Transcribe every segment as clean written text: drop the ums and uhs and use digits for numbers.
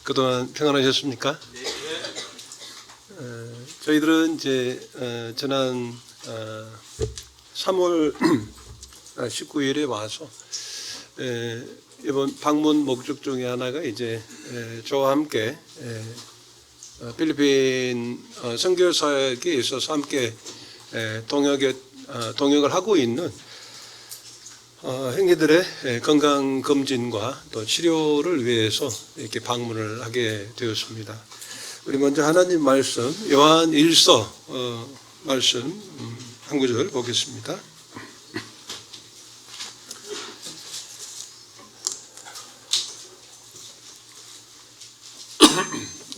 그동안 평안하셨습니까? 저희들은 이제 지난 3월 19일에 와서 이번 방문 목적 중에 하나가 이제 저와 함께 필리핀 선교사역에 있어서 함께 동역을 하고 있는 형제들의 건강 검진과 또 치료를 위해서 이렇게 방문을 하게 되었습니다. 우리 먼저 하나님 말씀 요한 1서 말씀 한 구절 보겠습니다.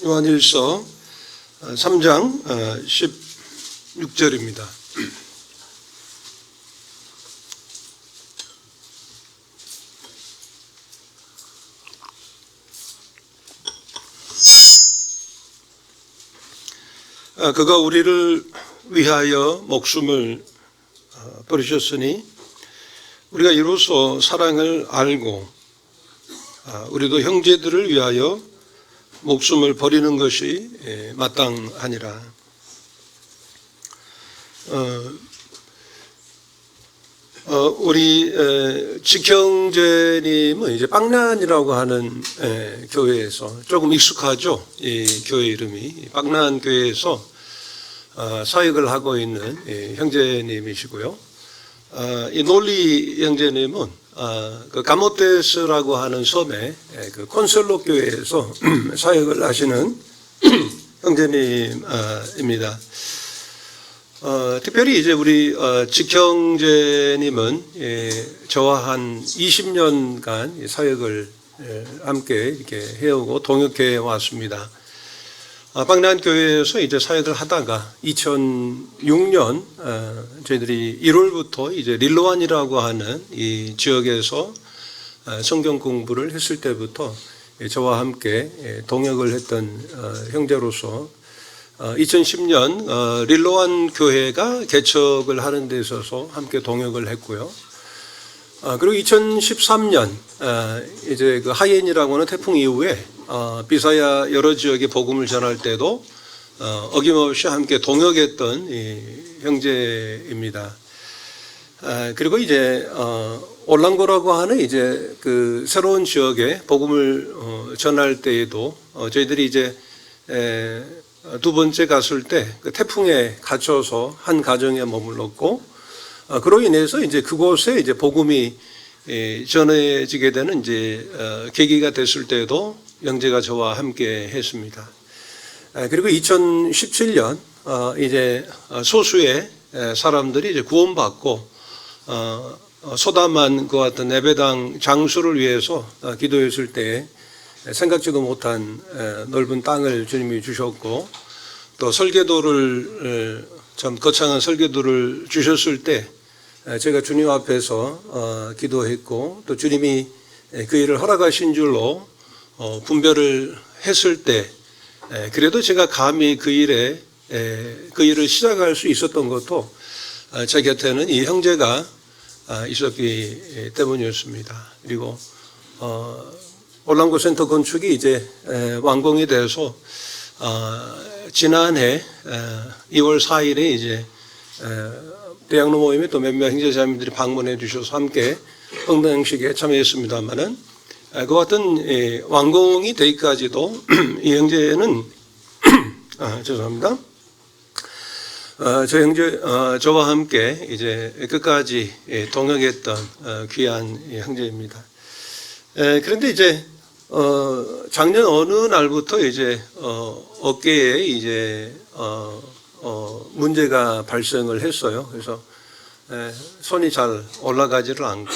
요한 1서 3장 16절입니다. 그가 우리를 위하여 목숨을 버리셨으니 우리가 이로써 사랑을 알고 우리도 형제들을 위하여 목숨을 버리는 것이 마땅하니라. 우리 직형제님은 이제 빵난이라고 하는 교회에서 조금 익숙하죠. 이 교회 이름이 빵난 교회에서 사역을 하고 있는 형제님이시고요. 이 놀리 형제님은 그 가모테스라고 하는 섬의 그 콘솔로 교회에서 사역을 하시는 형제님입니다. 특별히 이제 우리 직형제님은 저와 한 20년간 사역을 함께 이렇게 해오고 동역해 왔습니다. 빵난 교회에서 이제 사역을 하다가 2006년 저희들이 1월부터 이제 릴로안이라고 하는 이 지역에서 성경 공부를 했을 때부터 저와 함께 동역을 했던 형제로서 2010년 릴로안 교회가 개척을 하는 데 있어서 함께 동역을 했고요. 그리고 2013년 이제 그 하이엔이라고 하는 태풍 이후에 비사야 여러 지역에 복음을 전할 때도 어김없이 함께 동역했던 이 형제입니다. 그리고 이제 올랑고라고 하는 이제 그 새로운 지역에 복음을 전할 때에도 저희들이 이제 두 번째 갔을 때 그 태풍에 갇혀서 한 가정에 머물렀고 그로 인해서 이제 그곳에 이제 복음이 전해지게 되는 이제 계기가 됐을 때도 형제가 저와 함께 했습니다. 그리고 2017년 이제 소수의 사람들이 이제 구원받고 소담한 그 같은 예배당 장수를 위해서 기도했을 때 생각지도 못한 넓은 땅을 주님이 주셨고 또 설계도를 참 거창한 설계도를 주셨을 때 제가 주님 앞에서 기도했고 또 주님이 그 일을 허락하신 줄로 분별을 했을 때 그래도 제가 감히 그 일을 시작할 수 있었던 것도 제 곁에는 이 형제가 있었기 때문이었습니다. 그리고 올랑고 센터 건축이 이제 완공이 돼서 지난해 2월 4일에 이제 대학로 모임에 또 몇몇 형제자매들이 방문해 주셔서 함께 헌당식에 참여했습니다만은 그 같은 완공이 되기까지도 이 형제는 죄송합니다. 저 형제 저와 함께 이제 끝까지 동역했던 귀한 형제입니다. 그런데 이제 작년 어느 날부터 이제 어깨에 이제 문제가 발생을 했어요. 그래서 손이 잘 올라가지를 않고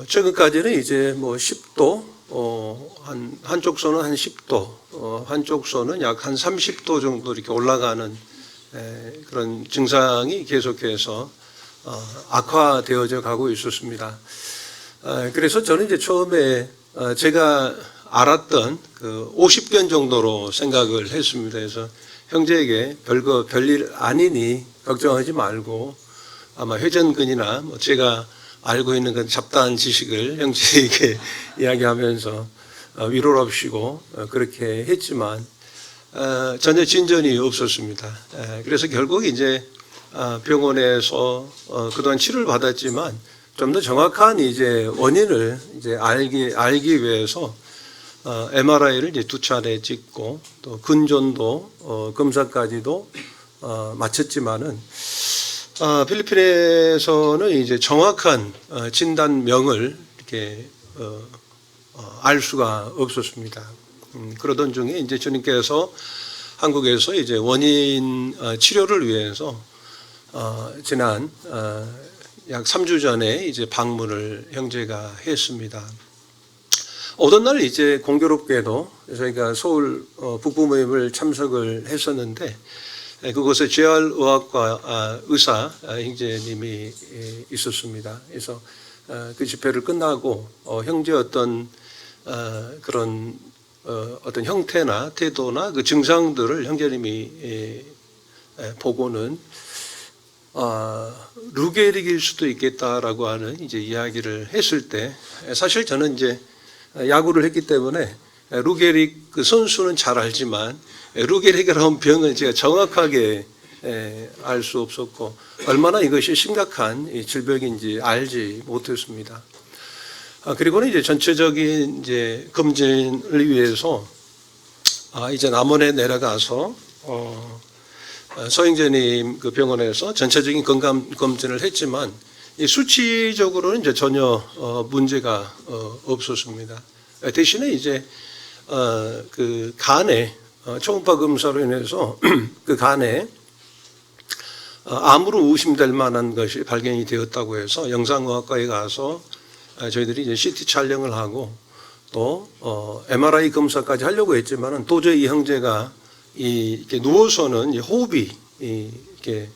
최근까지는 이제 뭐 10도 한쪽 손은 한 10도 한쪽 손은 약 한 30도 정도 이렇게 올라가는 그런 증상이 계속해서 악화되어져 가고 있었습니다. 그래서 저는 이제 처음에 제가 알았던 그 50견 정도로 생각을 했습니다. 그래서 형제에게 별일 아니니 걱정하지 말고 아마 회전근이나 뭐 제가 알고 있는 그 잡다한 지식을 형제에게 이야기하면서 위로랍시고 그렇게 했지만 전혀 진전이 없었습니다. 그래서 결국 이제 병원에서 그동안 치료를 받았지만 좀 더 정확한 이제 원인을 이제 알기 위해서 MRI를 이제 2차례 찍고 또 근전도 검사까지도 마쳤지만은 필리핀에서는 이제 정확한 진단명을 이렇게 알 수가 없었습니다. 그러던 중에 이제 주님께서 한국에서 이제 원인 치료를 위해서 지난 약 3주 전에 이제 방문을 형제가 했습니다. 오던 날 이제 공교롭게도 저희가 서울 북부 모임을 참석을 했었는데 그곳에 재활의학과 의사 형제님이 있었습니다. 그래서 그 집회를 끝나고 형제 어떤 그런 어떤 형태나 태도나 그 증상들을 형제님이 보고는 루게릭일 수도 있겠다라고 하는 이제 이야기를 했을 때 사실 저는 이제 야구를 했기 때문에 루게릭 그 선수는 잘 알지만 루게릭이라는 병은 제가 정확하게 알 수 없었고 얼마나 이것이 심각한 질병인지 알지 못했습니다. 그리고는 이제 전체적인 이제 검진을 위해서 이제 남원에 내려가서 서영재님 그 병원에서 전체적인 건강 검진을 했지만 이 수치적으로는 이제 전혀 문제가 없었습니다. 대신에 이제 그 간에 초음파 검사로 인해서 그 간에 암으로 의심될 만한 것이 발견이 되었다고 해서 영상의학과에 가서 저희들이 이제 CT 촬영을 하고 또 MRI 검사까지 하려고 했지만은 도저히 이 형제가 이렇게 누워서는 호흡이 이렇게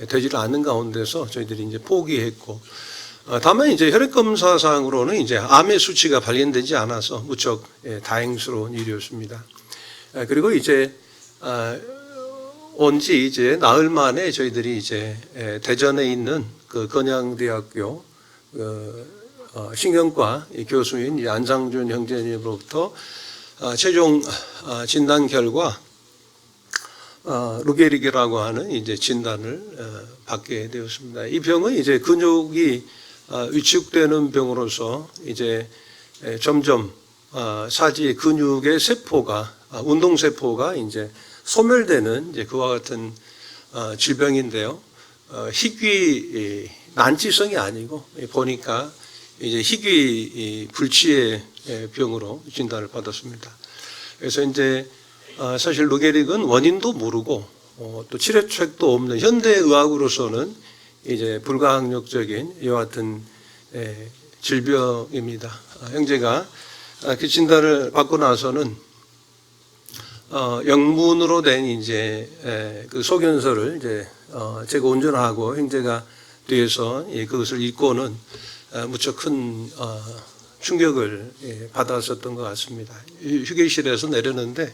되지를 않는 가운데서 저희들이 이제 포기했고 다만 이제 혈액 검사상으로는 이제 암의 수치가 발견되지 않아서 무척 다행스러운 일이었습니다. 그리고 이제 온지 이제 나흘 만에 저희들이 이제 대전에 있는 그 건양대학교 신경과 교수인 안상준 형제님으로부터 최종 진단 결과 루게릭이라고 하는 이제 진단을 받게 되었습니다. 이 병은 이제 근육이 위축되는 병으로서 이제 점점 사지 근육의 세포가 운동 세포가 이제 소멸되는 이제 그와 같은 질병인데요. 희귀 난치성이 아니고 보니까 이제 희귀 불치의 병으로 진단을 받았습니다. 그래서 이제 사실 루게릭은 원인도 모르고 또 치료책도 없는 현대의학으로서는 이제 불가항력적인 이와 같은 질병입니다. 형제가 그 진단을 받고 나서는 영문으로 된 이제 그 소견서를 이제 제가 운전하고 형제가 뒤에서 그것을 읽고는 무척 큰 충격을 받았었던 것 같습니다. 휴게실에서 내렸는데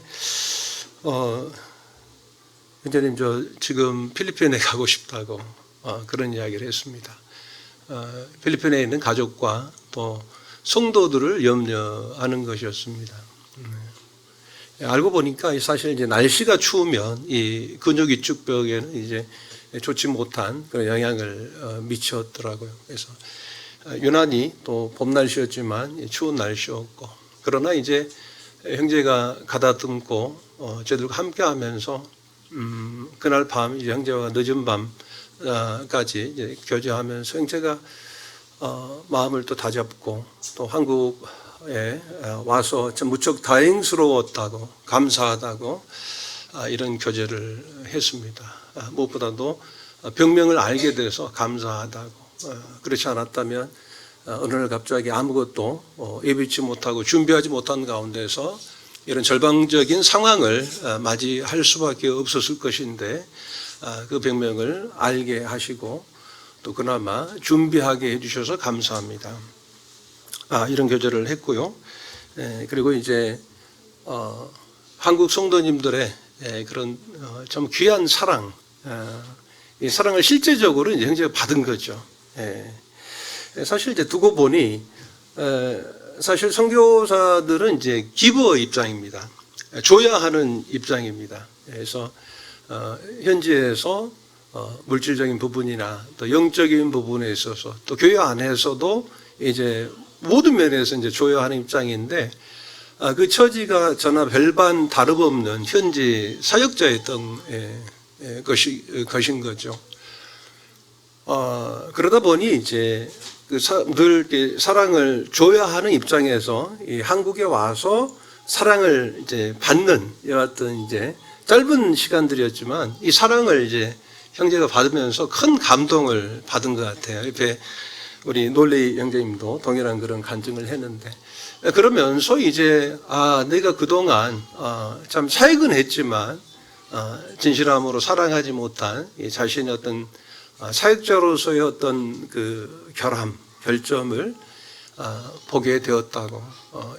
형제님 저 지금 필리핀에 가고 싶다고 그런 이야기를 했습니다. 필리핀에 있는 가족과 또 성도들을 염려하는 것이었습니다. 알고 보니까 사실 이제 날씨가 추우면 이 근육 위축벽에는 이제 좋지 못한 그런 영향을 미쳤더라고요. 그래서 유난히 또 봄 날씨였지만 추운 날씨였고 그러나 이제 형제가 가다듬고 저들과 함께하면서 그날 밤 이제 형제와 늦은 밤까지 이제 교제하면서 형제가 마음을 또 다잡고 또 한국에 와서 참 무척 다행스러웠다고 감사하다고 이런 교제를 했습니다. 무엇보다도 병명을 알게 돼서 감사하다고. 그렇지 않았다면 어느 날 갑자기 아무것도 예비치 못하고 준비하지 못한 가운데서 이런 절망적인 상황을 맞이할 수밖에 없었을 것인데 그 병명을 알게 하시고 또 그나마 준비하게 해주셔서 감사합니다. 이런 교제를 했고요. 그리고 이제 한국 성도님들의 그런 참 귀한 사랑, 이 사랑을 실제적으로 이제 형제가 받은 거죠. 사실 이제 두고 보니 사실 선교사들은 이제 기버 입장입니다. 줘야 하는 입장입니다. 그래서 현지에서 물질적인 부분이나 또 영적인 부분에 있어서 또 교회 안에서도 이제 모든 면에서 이제 줘야 하는 입장인데 그 처지가 저나 별반 다름없는 현지 사역자였던 것인 거죠. 그러다 보니 이제 늘 사랑을 줘야 하는 입장에서 이 한국에 와서 사랑을 이제 받는 어떤 이제 짧은 시간들이었지만 이 사랑을 이제 형제가 받으면서 큰 감동을 받은 것 같아요. 옆에 우리 놀레이 형제님도 동일한 그런 간증을 했는데 그러면서 이제 내가 그동안 참 사역은 했지만 진실함으로 사랑하지 못한 이 자신의 어떤 사역자로서의 어떤 그 결점을 보게 되었다고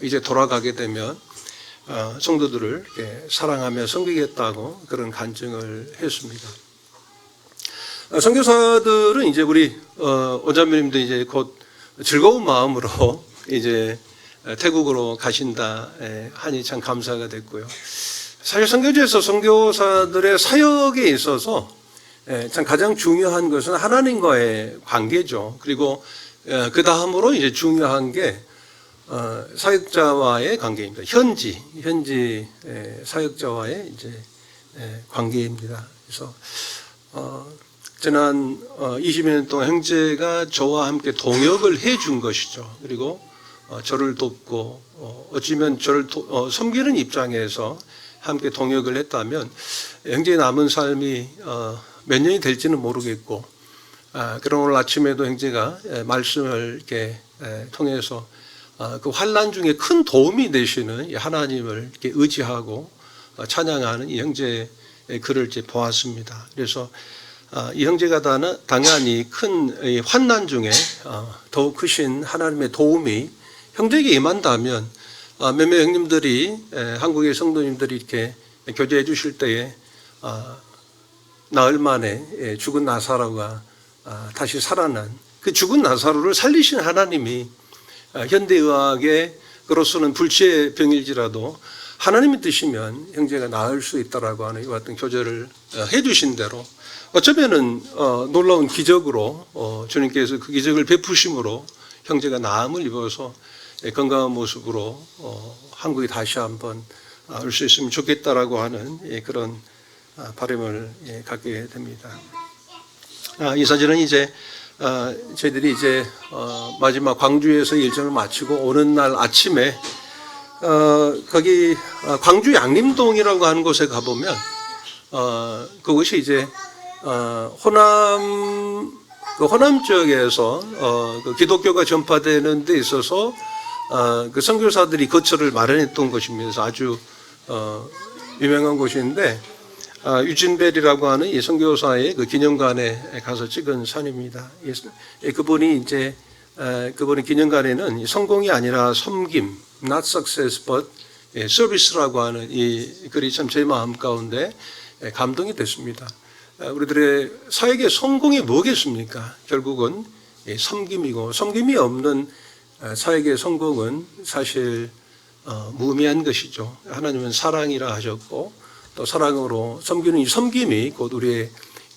이제 돌아가게 되면 성도들을 이렇게 사랑하며 섬기겠다고 그런 간증을 했습니다. 선교사들은 이제 우리 오자매님도 이제 곧 즐거운 마음으로 이제 태국으로 가신다 하니 참 감사가 됐고요. 사실 선교지에서 선교사들의 사역에 있어서 참 가장 중요한 것은 하나님과의 관계죠. 그리고 그 다음으로 이제 중요한 게 사역자와의 관계입니다. 현지 사역자와의 이제 관계입니다. 그래서 지난 20년 동안 형제가 저와 함께 동역을 해준 것이죠. 그리고 저를 돕고 어찌면 저를 섬기는 입장에서 함께 동역을 했다면 형제의 남은 삶이 몇 년이 될지는 모르겠고 그런 오늘 아침에도 형제가 말씀을 이렇게 통해서 그 환난 중에 큰 도움이 되시는 하나님을 이렇게 의지하고 찬양하는 이 형제의 글을 이제 보았습니다. 그래서 이 형제가 당연히 큰 환난 중에 더욱 크신 하나님의 도움이 형제에게 임한다면 몇몇 형님들이 한국의 성도님들이 이렇게 교제해 주실 때에 나흘 만에 죽은 나사로가 다시 살아난 그 죽은 나사로를 살리신 하나님이 현대의학으로서는 불치의 병일지라도 하나님이 뜻이면 형제가 나을 수 있다라고 하는 이와 같은 교제를 해주신 대로 어쩌면은 놀라운 기적으로 주님께서 그 기적을 베푸심으로 형제가 나음을 입어서 건강한 모습으로 한국에 다시 한번 올 수 있으면 좋겠다라고 하는 그런 바람을 갖게 됩니다. 이 사진은 이제 저희들이 이제 마지막 광주에서 일정을 마치고 오는 날 아침에 거기 광주 양림동이라고 하는 곳에 가보면 그곳이 이제 호남 지역에서 그 기독교가 전파되는 데 있어서 그 선교사들이 거처를 마련했던 곳입니다. 아주 유명한 곳인데 유진벨이라고 하는 이 선교사의 그 기념관에 가서 찍은 사진입니다. 그분이 기념관에는 성공이 아니라 섬김, not success but service라고 하는 이 글이 참 제 마음 가운데 감동이 됐습니다. 우리들의 사역의 성공이 뭐겠습니까? 결국은 섬김이고 섬김이 없는 사역의 성공은 사실 무의미한 것이죠. 하나님은 사랑이라 하셨고 또 사랑으로 섬기는 이 섬김이 곧 우리의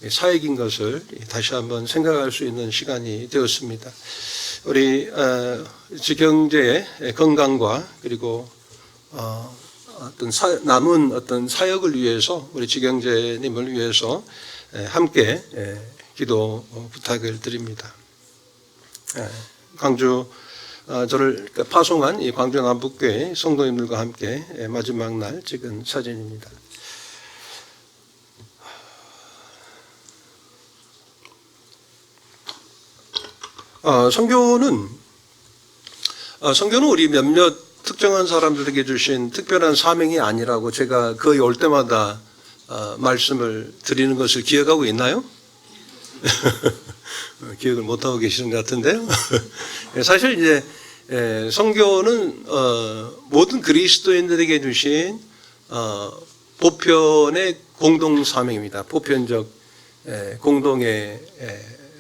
사역인 것을 다시 한번 생각할 수 있는 시간이 되었습니다. 우리 지경제의 건강과 그리고 남은 어떤 사역을 위해서 우리 지경제님을 위해서 함께 기도 부탁을 드립니다. 광주 저를 파송한 이 광주 남북교회 성도님들과 함께 마지막 날 찍은 사진입니다. 선교는 우리 몇몇 특정한 사람들에게 주신 특별한 사명이 아니라고 제가 거의 올 때마다 말씀을 드리는 것을 기억하고 있나요? 기억을 못하고 계시는 것 같은데요. 사실 이제 선교는 모든 그리스도인들에게 주신 보편의 공동 사명입니다. 보편적 공동의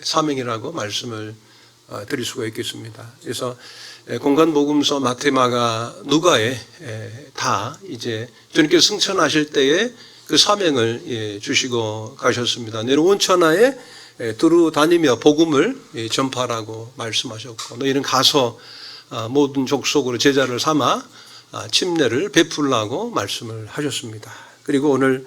사명이라고 말씀을 드릴 수가 있겠습니다. 그래서 공간 복음서 마태, 마가, 누가에 다 이제 주님께서 승천하실 때에 그 사명을 주시고 가셨습니다. 너희는 온 천하에 두루 다니며 복음을 전파하라고 말씀하셨고, 너희는 가서 모든 족속으로 제자를 삼아 침례를 베풀라고 말씀을 하셨습니다. 그리고 오늘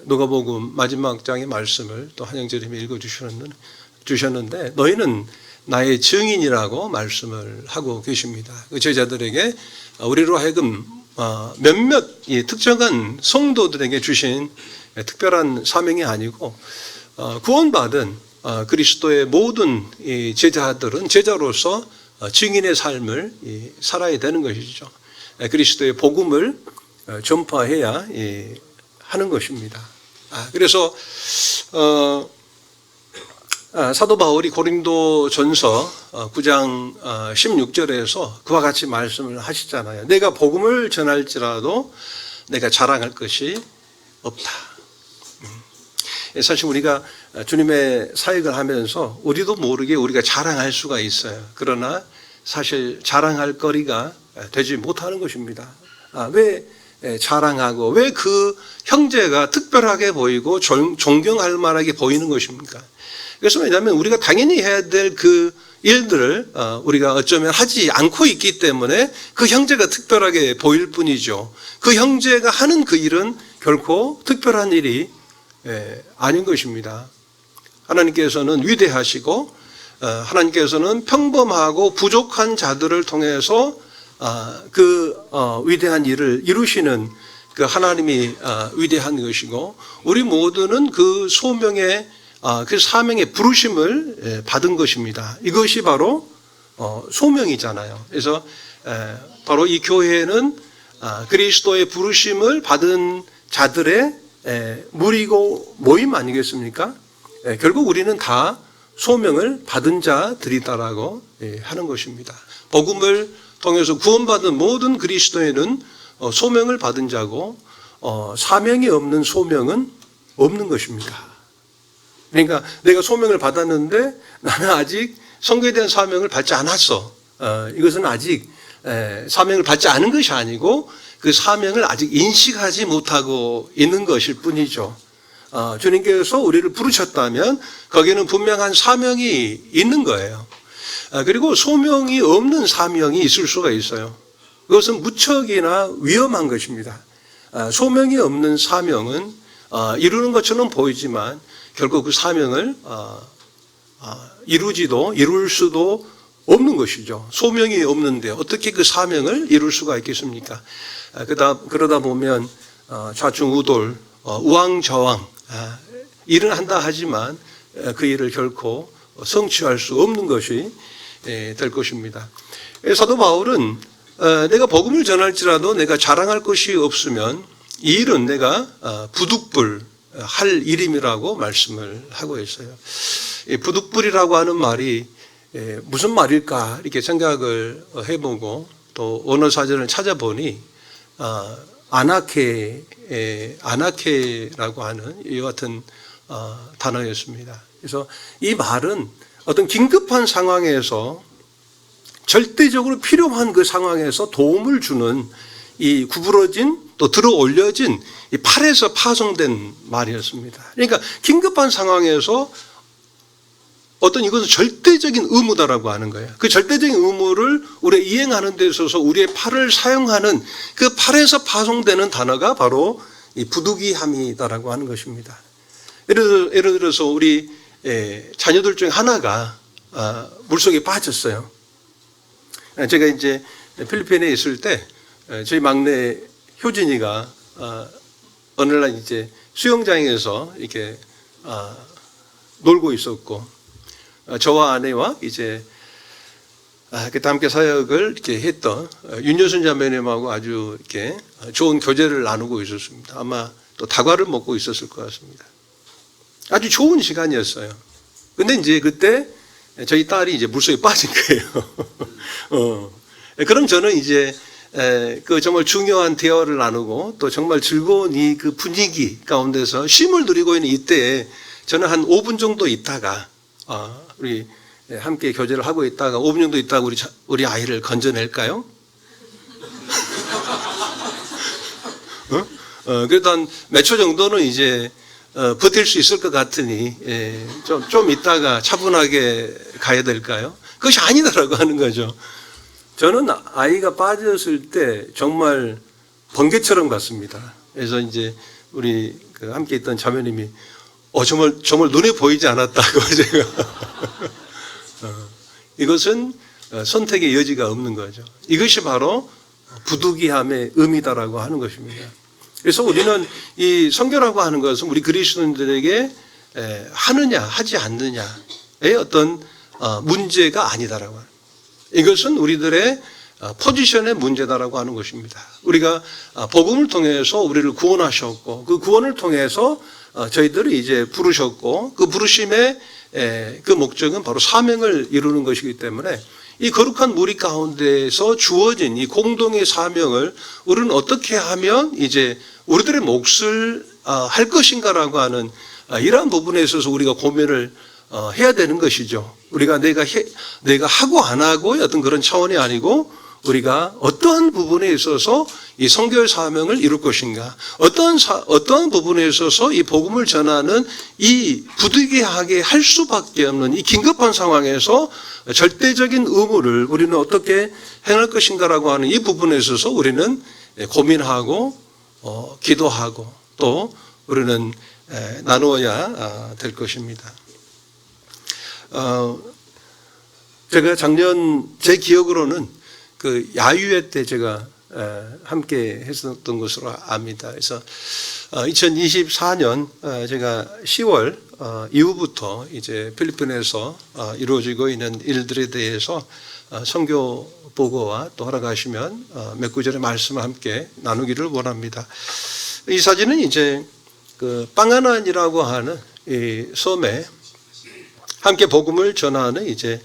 누가복음 마지막 장의 말씀을 또 한영재님이 읽어주셨는데, 너희는 나의 증인이라고 말씀을 하고 계십니다. 그 제자들에게 우리로 하여금 몇몇 특정한 성도들에게 주신 특별한 사명이 아니고, 구원받은 그리스도의 모든 제자들은 제자로서 증인의 삶을 살아야 되는 것이죠. 그리스도의 복음을 전파해야 하는 것입니다. 그래서 사도 바울이 고린도전서 9장 16절에서 그와 같이 말씀을 하시잖아요. 내가 복음을 전할지라도 내가 자랑할 것이 없다. 사실 우리가 주님의 사역을 하면서 우리도 모르게 우리가 자랑할 수가 있어요. 그러나 사실 자랑할 거리가 되지 못하는 것입니다. 왜 자랑하고 왜 그 형제가 특별하게 보이고 존경할 만하게 보이는 것입니까? 그래서 왜냐하면 우리가 당연히 해야 될 그 일들을 우리가 어쩌면 하지 않고 있기 때문에 그 형제가 특별하게 보일 뿐이죠. 그 형제가 하는 그 일은 결코 특별한 일이 아닌 것입니다. 하나님께서는 위대하시고 하나님께서는 평범하고 부족한 자들을 통해서 그 위대한 일을 이루시는 그 하나님이 위대한 것이고, 우리 모두는 그 소명의 그 사명의 부르심을 받은 것입니다. 이것이 바로 소명이잖아요. 그래서 바로 이 교회는 그리스도의 부르심을 받은 자들의 무리고 모임 아니겠습니까? 결국 우리는 다 소명을 받은 자들이다라고 하는 것입니다. 복음을 통해서 구원받은 모든 그리스도인은 소명을 받은 자고, 사명이 없는 소명은 없는 것입니다. 그러니까 내가 소명을 받았는데 나는 아직 선교에 대한 사명을 받지 않았어. 이것은 아직 사명을 받지 않은 것이 아니고 그 사명을 아직 인식하지 못하고 있는 것일 뿐이죠. 주님께서 우리를 부르셨다면 거기에는 분명한 사명이 있는 거예요. 그리고 소명이 없는 사명이 있을 수가 있어요. 그것은 무척이나 위험한 것입니다. 소명이 없는 사명은 이루는 것처럼 보이지만 결국 그 사명을 이룰 수도 없는 것이죠. 소명이 없는데 어떻게 그 사명을 이룰 수가 있겠습니까? 그러다 보면 좌충우돌, 우왕좌왕, 일은 한다 하지만 그 일을 결코 성취할 수 없는 것이 될 것입니다. 사도 바울은 내가 복음을 전할지라도 내가 자랑할 것이 없으면 이 일은 내가 부득불 할 일임이라고 말씀을 하고 있어요. 부득불이라고 하는 말이 무슨 말일까 이렇게 생각을 해보고 또 언어 사전을 찾아보니 아나케라고 하는 이 같은 단어였습니다. 그래서 이 말은 어떤 긴급한 상황에서 절대적으로 필요한 그 상황에서 도움을 주는 이 구부러진 또 들어 올려진 이 팔에서 파송된 말이었습니다. 그러니까 긴급한 상황에서 어떤 이것은 절대적인 의무다라고 하는 거예요. 그 절대적인 의무를 우리가 이행하는 데 있어서 우리의 팔을 사용하는 그 팔에서 파송되는 단어가 바로 이 부득이함이다라고 하는 것입니다. 예를 들어서 우리 자녀들 중에 하나가 물속에 빠졌어요. 제가 이제 필리핀에 있을 때 저희 막내 효진이가 어느 날 이제 수영장에서 이렇게 놀고 있었고, 저와 아내와 이제 그때 함께 사역을 이렇게 했던 윤여순 자매님하고 아주 이렇게 좋은 교제를 나누고 있었습니다. 아마 또 다과를 먹고 있었을 것 같습니다. 아주 좋은 시간이었어요. 근데 이제 그때 저희 딸이 이제 물속에 빠진 거예요. 그럼 저는 이제 그 정말 중요한 대화를 나누고 또 정말 즐거운 이 그 분위기 가운데서 쉼을 누리고 있는 이때에 저는 한 5분 정도 있다가 우리 함께 교제를 하고 있다가 5분 정도 있다가 우리 아이를 건져낼까요? 그래도 한 몇 초 정도는 이제 버틸 수 있을 것 같으니 좀 있다가 차분하게 가야 될까요? 그것이 아니다라고 하는 거죠. 저는 아이가 빠졌을 때 정말 번개처럼 갔습니다. 그래서 이제 우리 함께 있던 자매님이 정말 눈에 보이지 않았다고 제가 이것은 선택의 여지가 없는 거죠. 이것이 바로 부득이함의 의미다라고 하는 것입니다. 그래서 우리는 이 선교라고 하는 것은 우리 그리스도인들에게 하느냐 하지 않느냐의 어떤 문제가 아니다라고 하는, 이것은 우리들의 포지션의 문제다라고 하는 것입니다. 우리가 복음을 통해서 우리를 구원하셨고 그 구원을 통해서 저희들을 이제 부르셨고 그 부르심의 그 목적은 바로 사명을 이루는 것이기 때문에 이 거룩한 무리 가운데서 주어진 이 공동의 사명을 우리는 어떻게 하면 이제 우리들의 몫을 할 것인가라고 하는 이러한 부분에 있어서 우리가 고민을 해야 되는 것이죠. 우리가 내가 하고 안 하고의 어떤 그런 차원이 아니고 우리가 어떠한 부분에 있어서 이 선교의 사명을 이룰 것인가, 어떠한 부분에 있어서 이 복음을 전하는 이 부득이하게 할 수밖에 없는 이 긴급한 상황에서 절대적인 의무를 우리는 어떻게 행할 것인가라고 하는 이 부분에 있어서 우리는 고민하고 기도하고 또 우리는 나누어야 될 것입니다. 제가 작년 제 기억으로는 그 야유회 때 제가 함께 했었던 것으로 압니다. 그래서 2024년 제가 10월 이후부터 이제 필리핀에서 이루어지고 있는 일들에 대해서 선교 보고와 또 허락하시면 몇 구절의 말씀을 함께 나누기를 원합니다. 이 사진은 이제 그 빵아난이라고 하는 이 섬에 함께 복음을 전하는 이제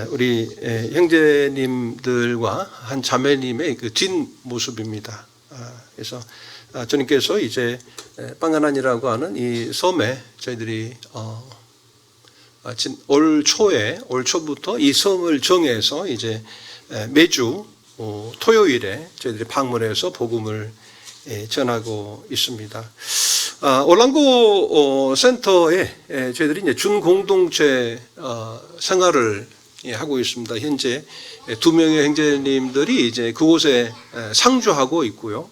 우리 형제님들과 한 자매님의 그 뒷모습입니다. 그래서 주님께서 이제 빵아난이라고 하는 이 섬에 저희들이 올 초부터 이 섬을 정해서 이제 매주 토요일에 저희들이 방문해서 복음을 전하고 있습니다. 올랑고 센터에 저희들이 이제 준공동체 생활을 하고 있습니다. 현재 2명의 형제님들이 이제 그곳에 상주하고 있고요.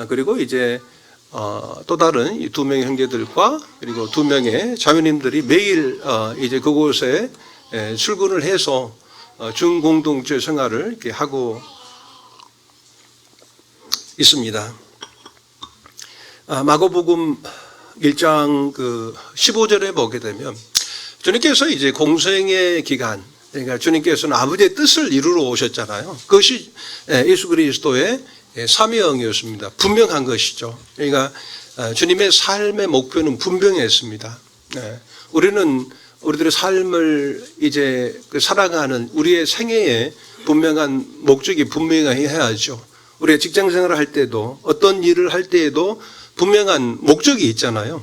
그리고 이제 또 다른 2명의 형제들과 그리고 2명의 자매님들이 매일 이제 그곳에 출근을 해서 준공동체 생활을 이렇게 하고 있습니다. 마가복음 1장 그 15절에 보게 되면 주님께서 이제 공생의 기간, 그러니까 주님께서는 아버지의 뜻을 이루러 오셨잖아요. 그것이 예수 그리스도의 사명이었습니다. 분명한 것이죠. 그러니까 주님의 삶의 목표는 분명했습니다. 우리들의 삶을 이제 살아가는 우리의 생애에 분명한 목적이 분명해야죠. 우리가 직장 생활을 할 때도 어떤 일을 할 때에도 분명한 목적이 있잖아요.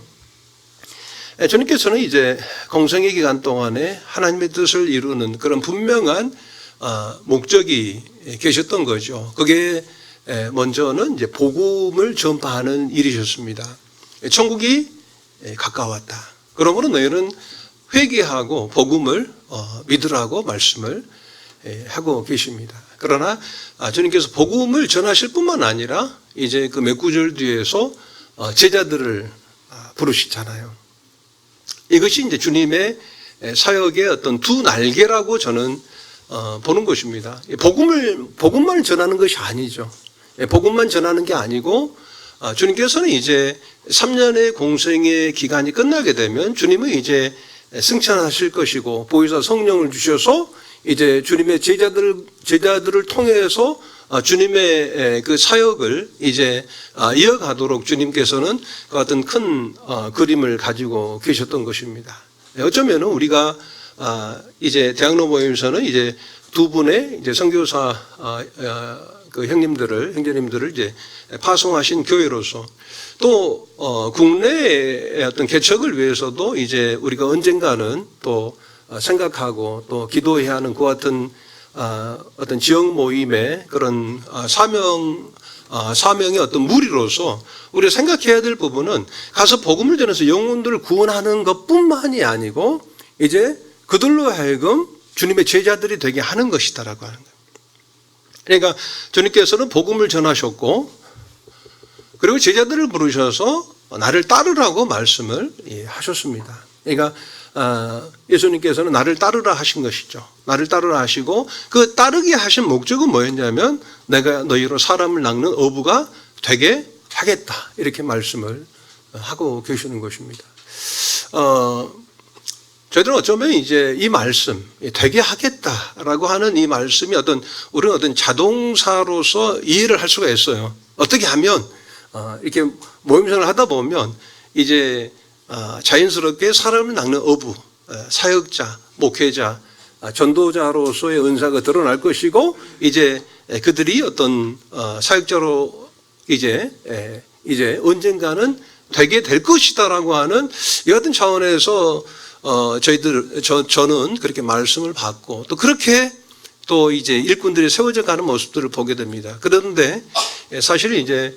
주님께서는 이제 공생의 기간 동안에 하나님의 뜻을 이루는 그런 분명한 목적이 계셨던 거죠. 그게 먼저는 이제 복음을 전파하는 일이셨습니다. 천국이 가까웠다. 그러므로 너희는 회개하고 복음을 믿으라고 말씀을 하고 계십니다. 그러나 주님께서 복음을 전하실 뿐만 아니라 이제 그 몇 구절 뒤에서 제자들을 부르시잖아요. 이것이 이제 주님의 사역의 어떤 두 날개라고 저는 보는 것입니다. 복음만 전하는 것이 아니죠. 복음만 전하는 게 아니고 주님께서는 이제 3년의 공생의 기간이 끝나게 되면 주님은 이제 승천하실 것이고 보혜사 성령을 주셔서 이제 주님의 제자들을 통해서 주님의 그 사역을 이제 이어가도록 주님께서는 그 같은 큰 그림을 가지고 계셨던 것입니다. 어쩌면 우리가 이제 대학로 모임에서는 이제 두 분의 이제 선교사 그 형제님들을 이제 파송하신 교회로서 또 국내의 어떤 개척을 위해서도 이제 우리가 언젠가는 또 생각하고 또 기도해야 하는 그 같은 어떤 지역 모임의 그런 사명의 어떤 무리로서 우리가 생각해야 될 부분은 가서 복음을 전해서 영혼들을 구원하는 것뿐만이 아니고 이제 그들로 하여금 주님의 제자들이 되게 하는 것이다라고 하는 거예요. 그러니까 주님께서는 복음을 전하셨고 그리고 제자들을 부르셔서 나를 따르라고 말씀을 하셨습니다. 그러니까 예수님께서는 나를 따르라 하신 것이죠. 나를 따르라 하시고 그 따르게 하신 목적은 뭐였냐면 내가 너희로 사람을 낚는 어부가 되게 하겠다 이렇게 말씀을 하고 계시는 것입니다. 저희들은 어쩌면 이제 이 말씀 되게 하겠다라고 하는 이 말씀이 우리는 어떤 자동사로서 이해를 할 수가 있어요. 어떻게 하면 이렇게 모임생활을 하다 보면 이제 자연스럽게 사람을 낚는 어부, 사역자, 목회자, 전도자로서의 은사가 드러날 것이고 이제 그들이 어떤 사역자로 이제 언젠가는 되게 될 것이다라고 하는 이 같은 차원에서 저는 그렇게 말씀을 받고 또 그렇게 또 이제 일꾼들이 세워져 가는 모습들을 보게 됩니다. 그런데 사실은 이제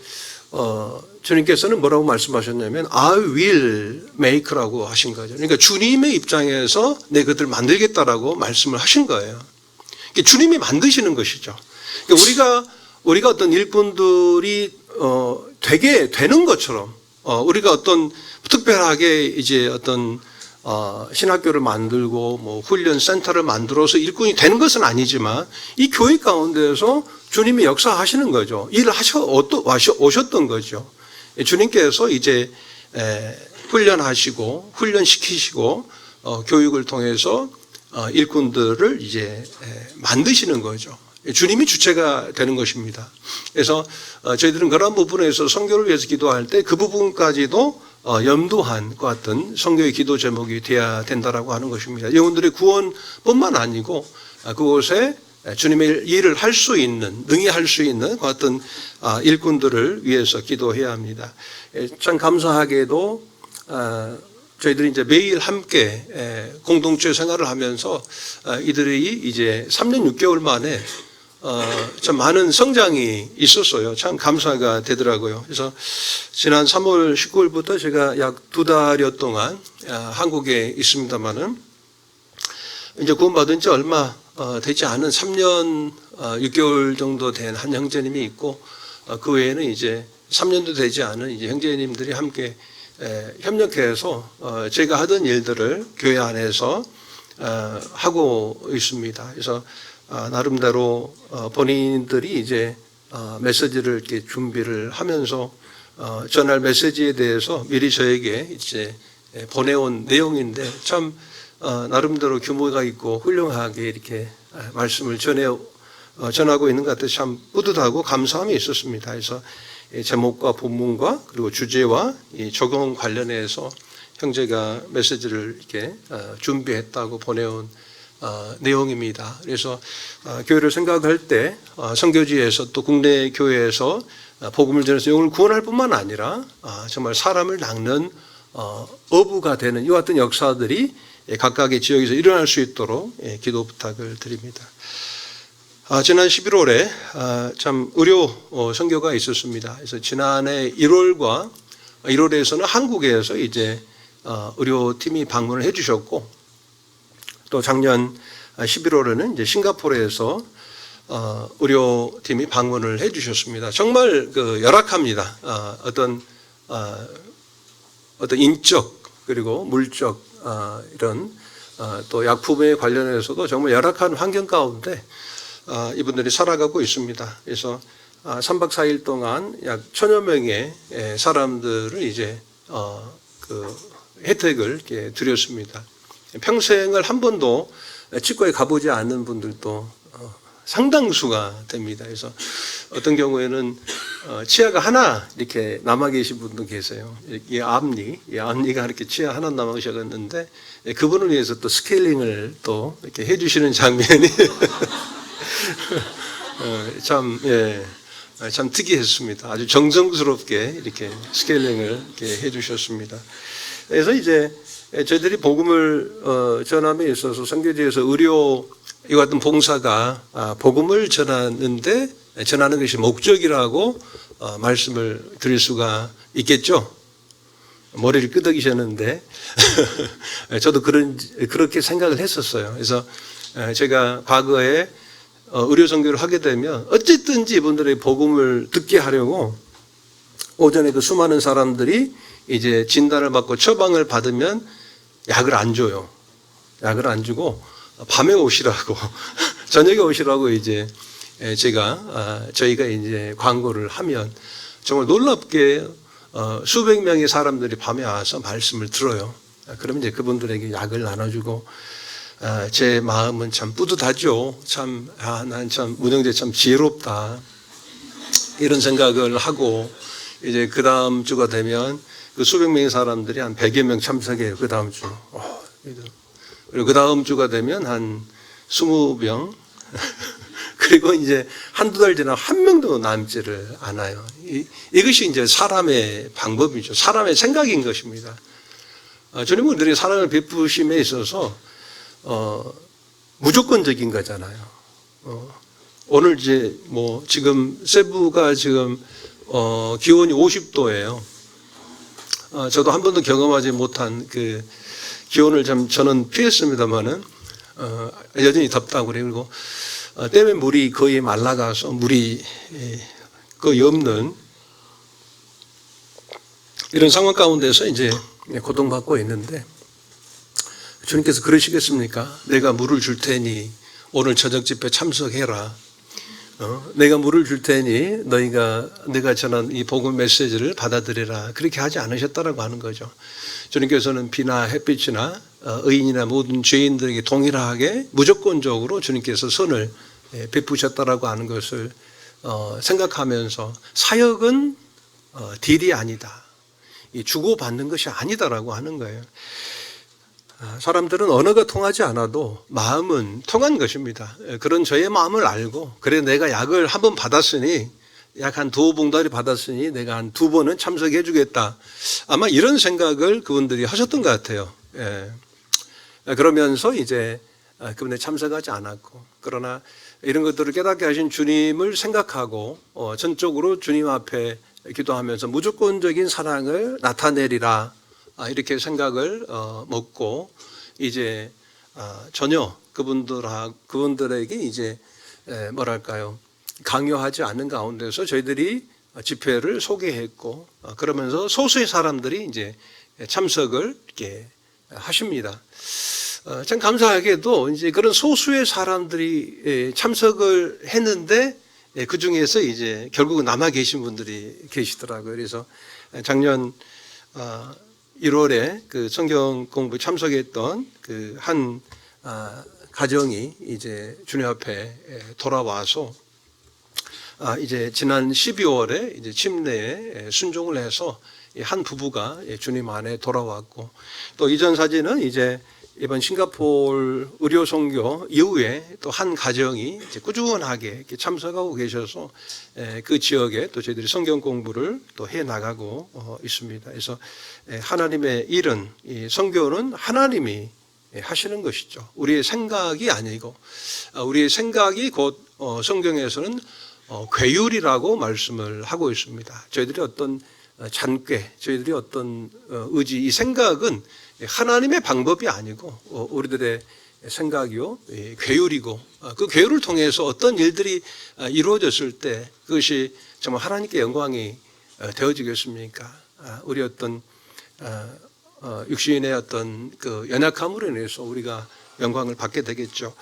주님께서는 뭐라고 말씀하셨냐면 I will make라고 하신 거죠. 그러니까 주님의 입장에서 내 그들을 만들겠다라고 말씀을 하신 거예요. 주님이 만드시는 것이죠. 그러니까 우리가 어떤 일꾼들이 되게 되는 것처럼 우리가 어떤 특별하게 이제 어떤 신학교를 만들고 뭐 훈련 센터를 만들어서 일꾼이 되는 것은 아니지만 이 교회 가운데에서 주님이 역사하시는 거죠. 일을 오셨던 거죠. 주님께서 이제 훈련하시고 훈련시키시고 교육을 통해서 일꾼들을 이제 만드시는 거죠. 주님이 주체가 되는 것입니다. 그래서 저희들은 그런 부분에서 선교를 위해서 기도할 때 그 부분까지도 염두한 것 같은 선교의 기도 제목이 되어야 된다라고 하는 것입니다. 영혼들의 구원뿐만 아니고 그곳에 주님의 일을 할 수 있는, 능히 할 수 있는 그 같은 일꾼들을 위해서 기도해야 합니다. 참 감사하게도 저희들이 이제 매일 함께 공동체 생활을 하면서 이들이 이제 3년 6개월 만에 참 많은 성장이 있었어요. 참 감사가 되더라고요. 그래서 지난 3월 19일부터 제가 약 2달여 동안 한국에 있습니다만은 이제 구원받은 지 얼마 되지 않은 3년 6개월 정도 된 한 형제님이 있고 그 외에는 이제 3년도 되지 않은 이제 형제님들이 함께 협력해서 제가 하던 일들을 교회 안에서 하고 있습니다. 그래서 나름대로 본인들이 이제 메시지를 이렇게 준비를 하면서 전할 메시지에 대해서 미리 저에게 이제 보내온 내용인데 참 나름대로 규모가 있고 훌륭하게 이렇게 말씀을 전하고 있는 것 같아서 참 뿌듯하고 감사함이 있었습니다. 그래서 제목과 본문과 그리고 주제와 이 적용 관련해서 형제가 메시지를 이렇게 준비했다고 보내온 내용입니다. 그래서 교회를 생각할 때 선교지에서 또 국내 교회에서 복음을 전해서 영혼을 구원할 뿐만 아니라 정말 사람을 낚는 어부가 되는 이와 같은 역사들이 각각의 지역에서 일어날 수 있도록 기도 부탁을 드립니다. 지난 11월에 참 의료 선교가 있었습니다. 그래서 지난해 1월과 1월에서는 한국에서 이제 의료팀이 방문을 해주셨고 또 작년 11월에는 이제 싱가포르에서 의료팀이 방문을 해주셨습니다. 정말 열악합니다. 어떤 인적 그리고 물적 이런 또 약품에 관련해서도 정말 열악한 환경 가운데 이분들이 살아가고 있습니다. 그래서 3박 4일 동안 약 1000여 명의 사람들을 이제 그 혜택을 이렇게 드렸습니다. 평생을 한 번도 치과에 가보지 않는 분들도 상당수가 됩니다. 그래서 어떤 경우에는 치아가 하나 이렇게 남아 계신 분도 계세요. 이 앞니가 이렇게 치아 하나 남아 계셨는데 그분을 위해서 또 스케일링을 또 이렇게 해주시는 장면이 참 특이했습니다. 아주 정성스럽게 이렇게 스케일링을 이렇게 해주셨습니다. 그래서 이제 저희들이 복음을 전함에 있어서 선교지에서 의료 이와 같은 봉사가 복음을 전하는 것이 목적이라고 말씀을 드릴 수가 있겠죠. 머리를 끄덕이셨는데 저도 그렇게 생각을 했었어요. 그래서 제가 과거에 의료 선교를 하게 되면 어쨌든지 이분들의 복음을 듣게 하려고 오전에 그 수많은 사람들이 이제 진단을 받고 처방을 받으면 약을 안 줘요. 약을 안 주고 밤에 오시라고 저녁에 오시라고 이제 저희가 이제 광고를 하면 정말 놀랍게 수백 명의 사람들이 밤에 와서 말씀을 들어요. 그러면 이제 그분들에게 약을 나눠주고 제 마음은 참 뿌듯하죠. 난 참 문영재 참 지혜롭다 이런 생각을 하고 이제 그 다음 주가 되면 그 수백 명의 사람들이 한 100여 명 참석해요. 그 다음 주. 그리고 그 다음 주가 되면 한 20명. 그리고 이제 한두 달 지나 한 명도 남지를 않아요. 이것이 이제 사람의 방법이죠. 사람의 생각인 것입니다. 주님은 늘 사랑을 베푸심에 있어서 무조건적인 거잖아요. 오늘 이제 지금 세부가 지금 기온이 50도예요. 저도 한 번도 경험하지 못한 그 기온을 저는 피했습니다만은 여전히 덥다고 그래요. 그리고 댐의 물이 거의 말라가서 물이 거의 없는 이런 상황 가운데서 이제 고통받고 있는데 주님께서 그러시겠습니까? 내가 물을 줄 테니 오늘 저녁 집회 참석해라. 내가 물을 줄 테니 내가 전한 이 복음 메시지를 받아들여라. 그렇게 하지 않으셨다라고 하는 거죠. 주님께서는 비나 햇빛이나 의인이나 모든 죄인들에게 동일하게 무조건적으로 주님께서 선을 베푸셨다라고 하는 것을 생각하면서 사역은 딜이 아니다. 주고받는 것이 아니다라고 하는 거예요. 사람들은 언어가 통하지 않아도 마음은 통한 것입니다. 그런 저의 마음을 알고 그래 내가 약을 한 번 받았으니 약 한 2봉다리 받았으니 내가 한 2번은 참석해 주겠다. 아마 이런 생각을 그분들이 하셨던 것 같아요. 그러면서 이제 그분에 참석하지 않았고 그러나 이런 것들을 깨닫게 하신 주님을 생각하고 전적으로 주님 앞에 기도하면서 무조건적인 사랑을 나타내리라. 이렇게 생각을 먹고 이제 전혀 그분들에게 이제 뭐랄까요 강요하지 않는 가운데서 저희들이 집회를 소개했고 그러면서 소수의 사람들이 이제 참석을 이렇게 하십니다. 참 감사하게도 이제 그런 소수의 사람들이 참석을 했는데 그 중에서 이제 결국은 남아 계신 분들이 계시더라고요. 그래서 작년 1월에 그 성경 공부 참석했던 그 한 가정이 이제 주님 앞에 돌아와서 이제 지난 12월에 이제 침례에 순종을 해서 한 부부가 주님 안에 돌아왔고 또 이전 사진은 이제 이번 싱가포르 의료 선교 이후에 또 한 가정이 이제 꾸준하게 이렇게 참석하고 계셔서 그 지역에 또 저희들이 성경 공부를 또 해 나가고 있습니다. 그래서 하나님의 일은 이 선교는 하나님이 하시는 것이죠. 우리의 생각이 아니고 우리의 생각이 곧 성경에서는 괴율이라고 말씀을 하고 있습니다. 저희들이 어떤 잔꾀, 저희들이 어떤 의지, 이 생각은 하나님의 방법이 아니고 우리들의 생각이요 괴율이고 그 괴율을 통해서 어떤 일들이 이루어졌을 때 그것이 정말 하나님께 영광이 되어지겠습니까? 우리 어떤 육신의 어떤 그 연약함으로 인해서 우리가 영광을 받게 되겠죠.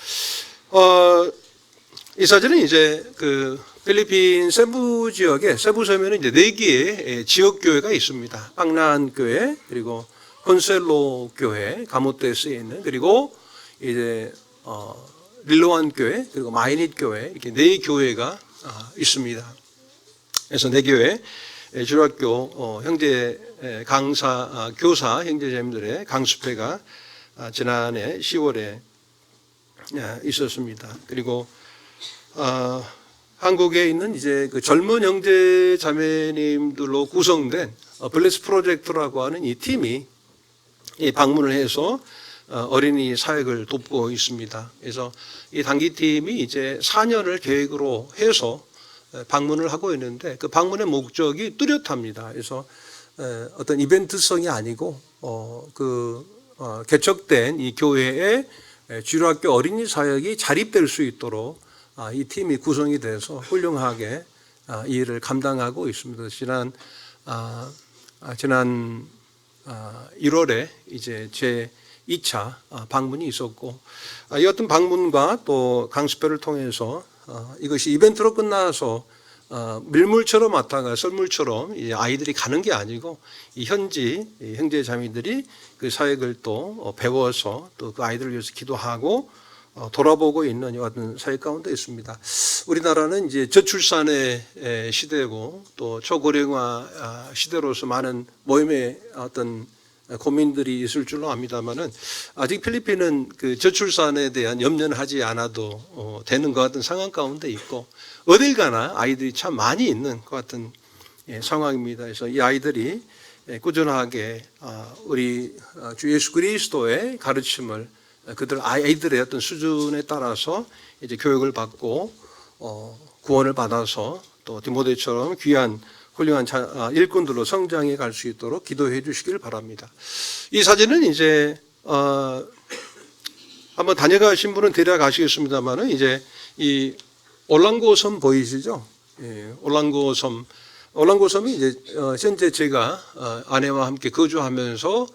이 사진은 이제 그 필리핀 세부 지역에 세부 섬에는 이제 4개의 지역 교회가 있습니다. 빵란 교회 그리고 콘셀로 교회, 가모테스에 있는 그리고 이제 릴로안 교회 그리고 마이닛 교회 이렇게 4교회가 있습니다. 그래서 4교회 주일학교 형제 강사 교사 형제자매들의 강습회가 지난해 10월에 있었습니다. 그리고 한국에 있는 이제 그 젊은 형제 자매님들로 구성된 블레스 프로젝트라고 하는 이 팀이 방문을 해서 어린이 사역을 돕고 있습니다. 그래서 이 단기팀이 이제 4년을 계획으로 해서 방문을 하고 있는데 그 방문의 목적이 뚜렷합니다. 그래서 어떤 이벤트성이 아니고 개척된 이 교회의 주일학교 어린이 사역이 자립될 수 있도록 이 팀이 구성이 돼서 훌륭하게 이 일을 감당하고 있습니다. 지난 1월에 이제 제 2차 방문이 있었고 이 어떤 방문과 또 강습회를 통해서 이것이 이벤트로 끝나서 밀물처럼 왔다가 썰물처럼 아이들이 가는 게 아니고 이 현지 형제 자매들이 그 사역을 또 배워서 또 그 아이들을 위해서 기도하고 돌아보고 있는 이 같은 사역 가운데 있습니다. 우리나라는 이제 저출산의 시대고 또 초고령화 시대로서 많은 모임의 어떤 고민들이 있을 줄로 압니다만은 아직 필리핀은 그 저출산에 대한 염려는 하지 않아도 되는 것 같은 상황 가운데 있고 어딜 가나 아이들이 참 많이 있는 것 같은 상황입니다. 그래서 이 아이들이 꾸준하게 우리 주 예수 그리스도의 가르침을 그들 아이들의 어떤 수준에 따라서 이제 교육을 받고 구원을 받아서 또 디모데처럼 귀한 훌륭한 일꾼들로 성장해 갈 수 있도록 기도해 주시길 바랍니다. 이 사진은 이제 한번 다녀가신 분은 대략 아시겠습니다만은 이제 이 올랑고 섬 보이시죠? 예, 올랑고 섬이 이제 현재 제가 아내와 함께 거주하면서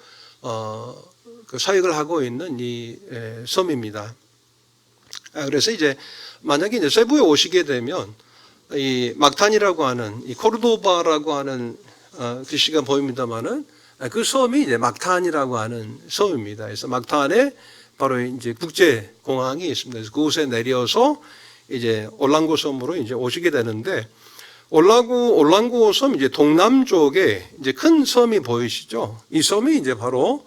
그 사역을 하고 있는 이 섬입니다. 그래서 이제 만약에 이제 세부에 오시게 되면 이 막탄이라고 하는 이 코르도바라고 하는 글씨가 보입니다만은 그 섬이 이제 막탄이라고 하는 섬입니다. 그래서 막탄에 바로 이제 국제 공항이 있습니다. 그래서 그곳에 내려서 이제 올랑고 섬으로 이제 오시게 되는데 올랑고 섬 이제 동남쪽에 이제 큰 섬이 보이시죠? 이 섬이 이제 바로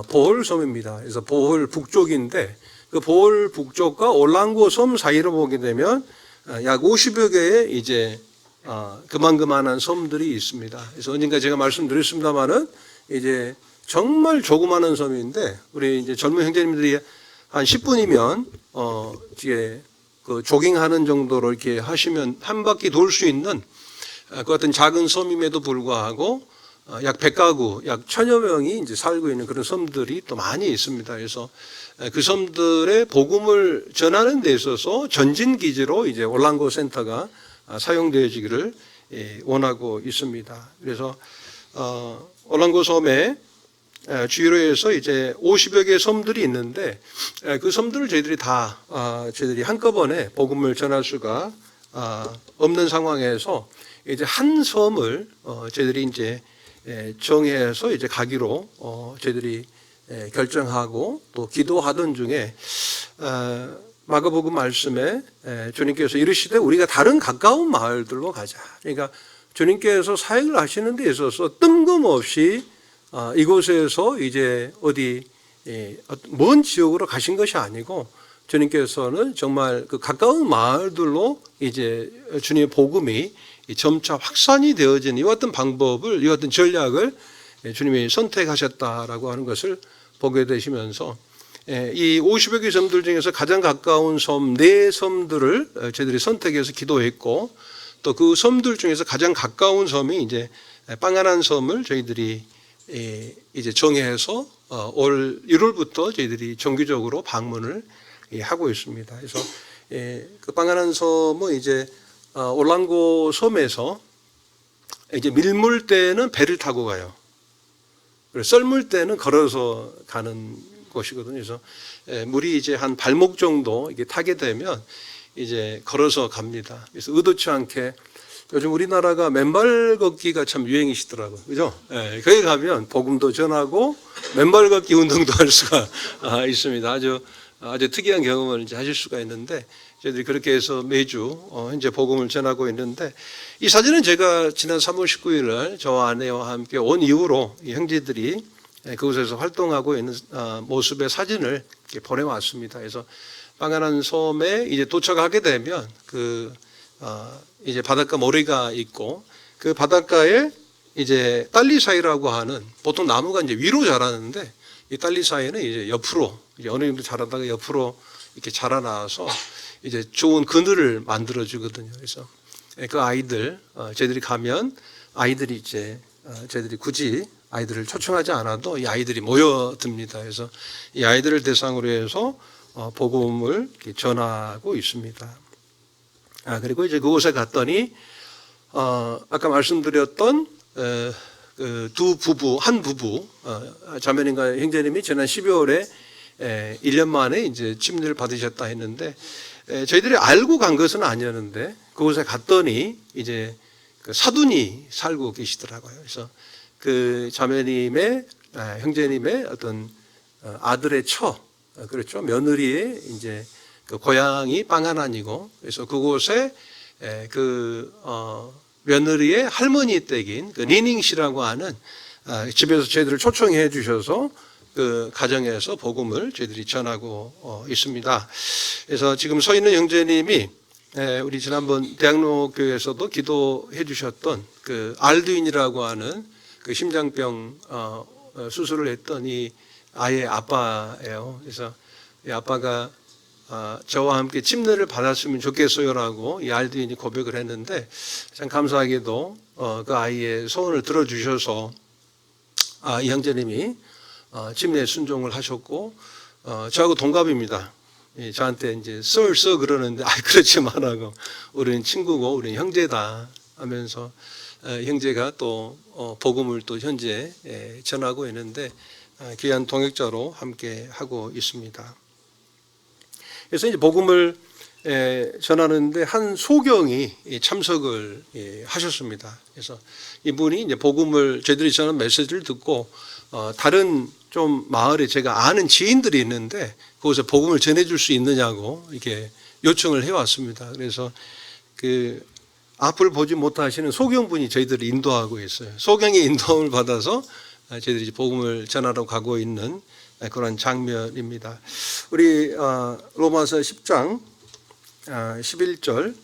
보홀 섬입니다. 그래서 보홀 북쪽인데 그 보홀 북쪽과 올랑고 섬 사이로 보게 되면 약 50여 개의 이제 그만한 섬들이 있습니다. 그래서 언젠가 제가 말씀드렸습니다만은 이제 정말 조그마한 섬인데 우리 이제 젊은 형제님들이 한 10분이면 이제 그 조깅하는 정도로 이렇게 하시면 한 바퀴 돌 수 있는 그 같은 작은 섬임에도 불구하고 약 100가구, 약 1000여 명이 이제 살고 있는 그런 섬들이 또 많이 있습니다. 그래서 그 섬들의 복음을 전하는 데 있어서 전진 기지로 이제 올랑고 센터가 사용되어지기를 원하고 있습니다. 그래서 올랑고 섬에 주위로해서 이제 50여 개의 섬들이 있는데 그 섬들을 저희들이 한꺼번에 복음을 전할 수가 없는 상황에서 이제 한 섬을 저희들이 이제 정해서 이제 가기로 저희들이 결정하고 또 기도하던 중에 마가복음 말씀에 주님께서 이르시되 우리가 다른 가까운 마을들로 가자. 그러니까 주님께서 사역을 하시는 데 있어서 뜬금없이 이곳에서 이제 어디 먼 지역으로 가신 것이 아니고 주님께서는 정말 그 가까운 마을들로 이제 주님의 복음이 점차 확산이 되어진 이 같은 방법을, 이 같은 전략을 주님이 선택하셨다라고 하는 것을 보게 되시면서 이 50여 개 섬들 중에서 가장 가까운 섬 4섬들을 저희들이 선택해서 기도했고 또 그 섬들 중에서 가장 가까운 섬이 이제 빵하난 섬을 저희들이 이제 정해서 올 1월부터 저희들이 정기적으로 방문을 하고 있습니다. 그래서 그 빵하난 섬은 이제 올랑고 섬에서 이제 밀물 때는 배를 타고 가요. 그리고 썰물 때는 걸어서 가는 곳이거든요. 그래서 물이 이제 한 발목 정도 이게 타게 되면 이제 걸어서 갑니다. 그래서 의도치 않게 요즘 우리나라가 맨발 걷기가 참 유행이시더라고요. 그죠? 거기 가면 복음도 전하고 맨발 걷기 운동도 할 수가 있습니다. 아주 특이한 경험을 이제 하실 수가 있는데 저희들이 그렇게 해서 매주 현재 복음을 전하고 있는데 이 사진은 제가 지난 3월 19일 날 저와 아내와 함께 온 이후로 이 형제들이 그곳에서 활동하고 있는 모습의 사진을 이렇게 보내왔습니다. 그래서 빵하난 섬에 이제 도착하게 되면 이제 바닷가 모래가 있고 그 바닷가에 이제 딸리사이라고 하는 보통 나무가 이제 위로 자라는데 이 딸리 사이는 이제 옆으로 이제 어느 정도 자라다가 옆으로 이렇게 자라나서 이제 좋은 그늘을 만들어 주거든요. 그래서 그 아이들 저희들이 가면 아이들이 이제 저희들이 굳이 아이들을 초청하지 않아도 이 아이들이 모여듭니다. 그래서 이 아이들을 대상으로 해서 복음을 전하고 있습니다. 그리고 이제 그곳에 갔더니 아까 말씀드렸던 그 두 부부, 한 부부 자매님과 형제님이 지난 12월에 1년 만에 이제 침례를 받으셨다 했는데 저희들이 알고 간 것은 아니었는데 그곳에 갔더니 이제 그 사돈이 살고 계시더라고요. 그래서 그 자매님의 형제님의 어떤 아들의 그렇죠, 며느리의 이제 그 고향이 빵하난이고 그래서 그곳에 그 며느리의 할머니 댁인 그 리닝 씨라고 하는 집에서 저희들을 초청해 주셔서 그 가정에서 복음을 저희들이 전하고 있습니다. 그래서 지금 서 있는 형제님이 우리 지난번 대학로교회에서도 기도해 주셨던 그 알두인이라고 하는 그 심장병 수술을 했던 이 아이의 아빠예요. 그래서 이 아빠가 저와 함께 침례를 받았으면 좋겠어요라고 이 알두인이 고백을 했는데 참 감사하게도 그 아이의 소원을 들어주셔서 이 형제님이 침례에 순종을 하셨고 저하고 동갑입니다. 저한테 이제 썰 그러는데 그렇지만 하고 우리는 친구고 우리는 형제다 하면서 형제가 또 복음을 또 현재 전하고 있는데 귀한 동역자로 함께 하고 있습니다. 그래서 이제 복음을 전하는데 한 소경이 참석을 하셨습니다. 그래서 이분이 이제 복음을 저희들이 전하는 메시지를 듣고 다른 좀 마을에 제가 아는 지인들이 있는데 그곳에 복음을 전해줄 수 있느냐고 이렇게 요청을 해왔습니다. 그래서 그 앞을 보지 못하시는 소경분이 저희들을 인도하고 있어요. 소경의 인도함을 받아서 저희들이 복음을 전하러 가고 있는 그런 장면입니다. 우리 로마서 10장 11절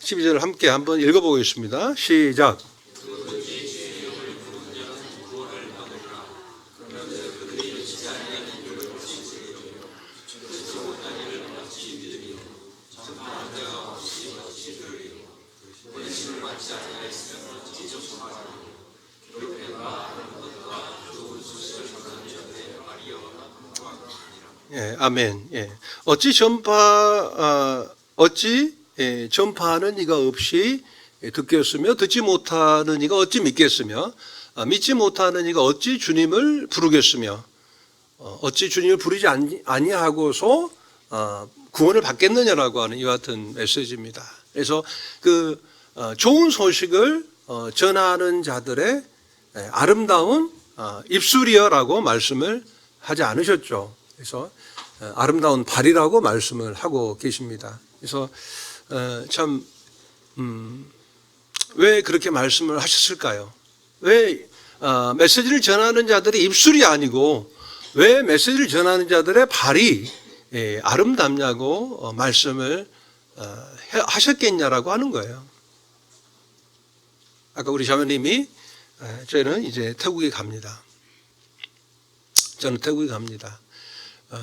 12절 함께 한번 읽어보겠습니다. 시작. 예, 아멘. 예. 어찌 전파하는 이가 없이 듣겠으며 듣지 못하는 이가 어찌 믿겠으며 믿지 못하는 이가 어찌 주님을 부르겠으며 어찌 주님을 부르지 아니하고서 구원을 받겠느냐라고 하는 이와 같은 메시지입니다. 그래서 그 좋은 소식을 전하는 자들의 아름다운 입술이여라고 말씀을 하지 않으셨죠. 그래서 아름다운 발이라고 말씀을 하고 계십니다. 그래서 참 왜 그렇게 말씀을 하셨을까요? 왜 메시지를 전하는 자들의 입술이 아니고 왜 메시지를 전하는 자들의 발이 아름답냐고 말씀을 하셨겠냐라고 하는 거예요. 아까 우리 자매님이 저희는 이제 태국에 갑니다. 저는 태국에 갑니다.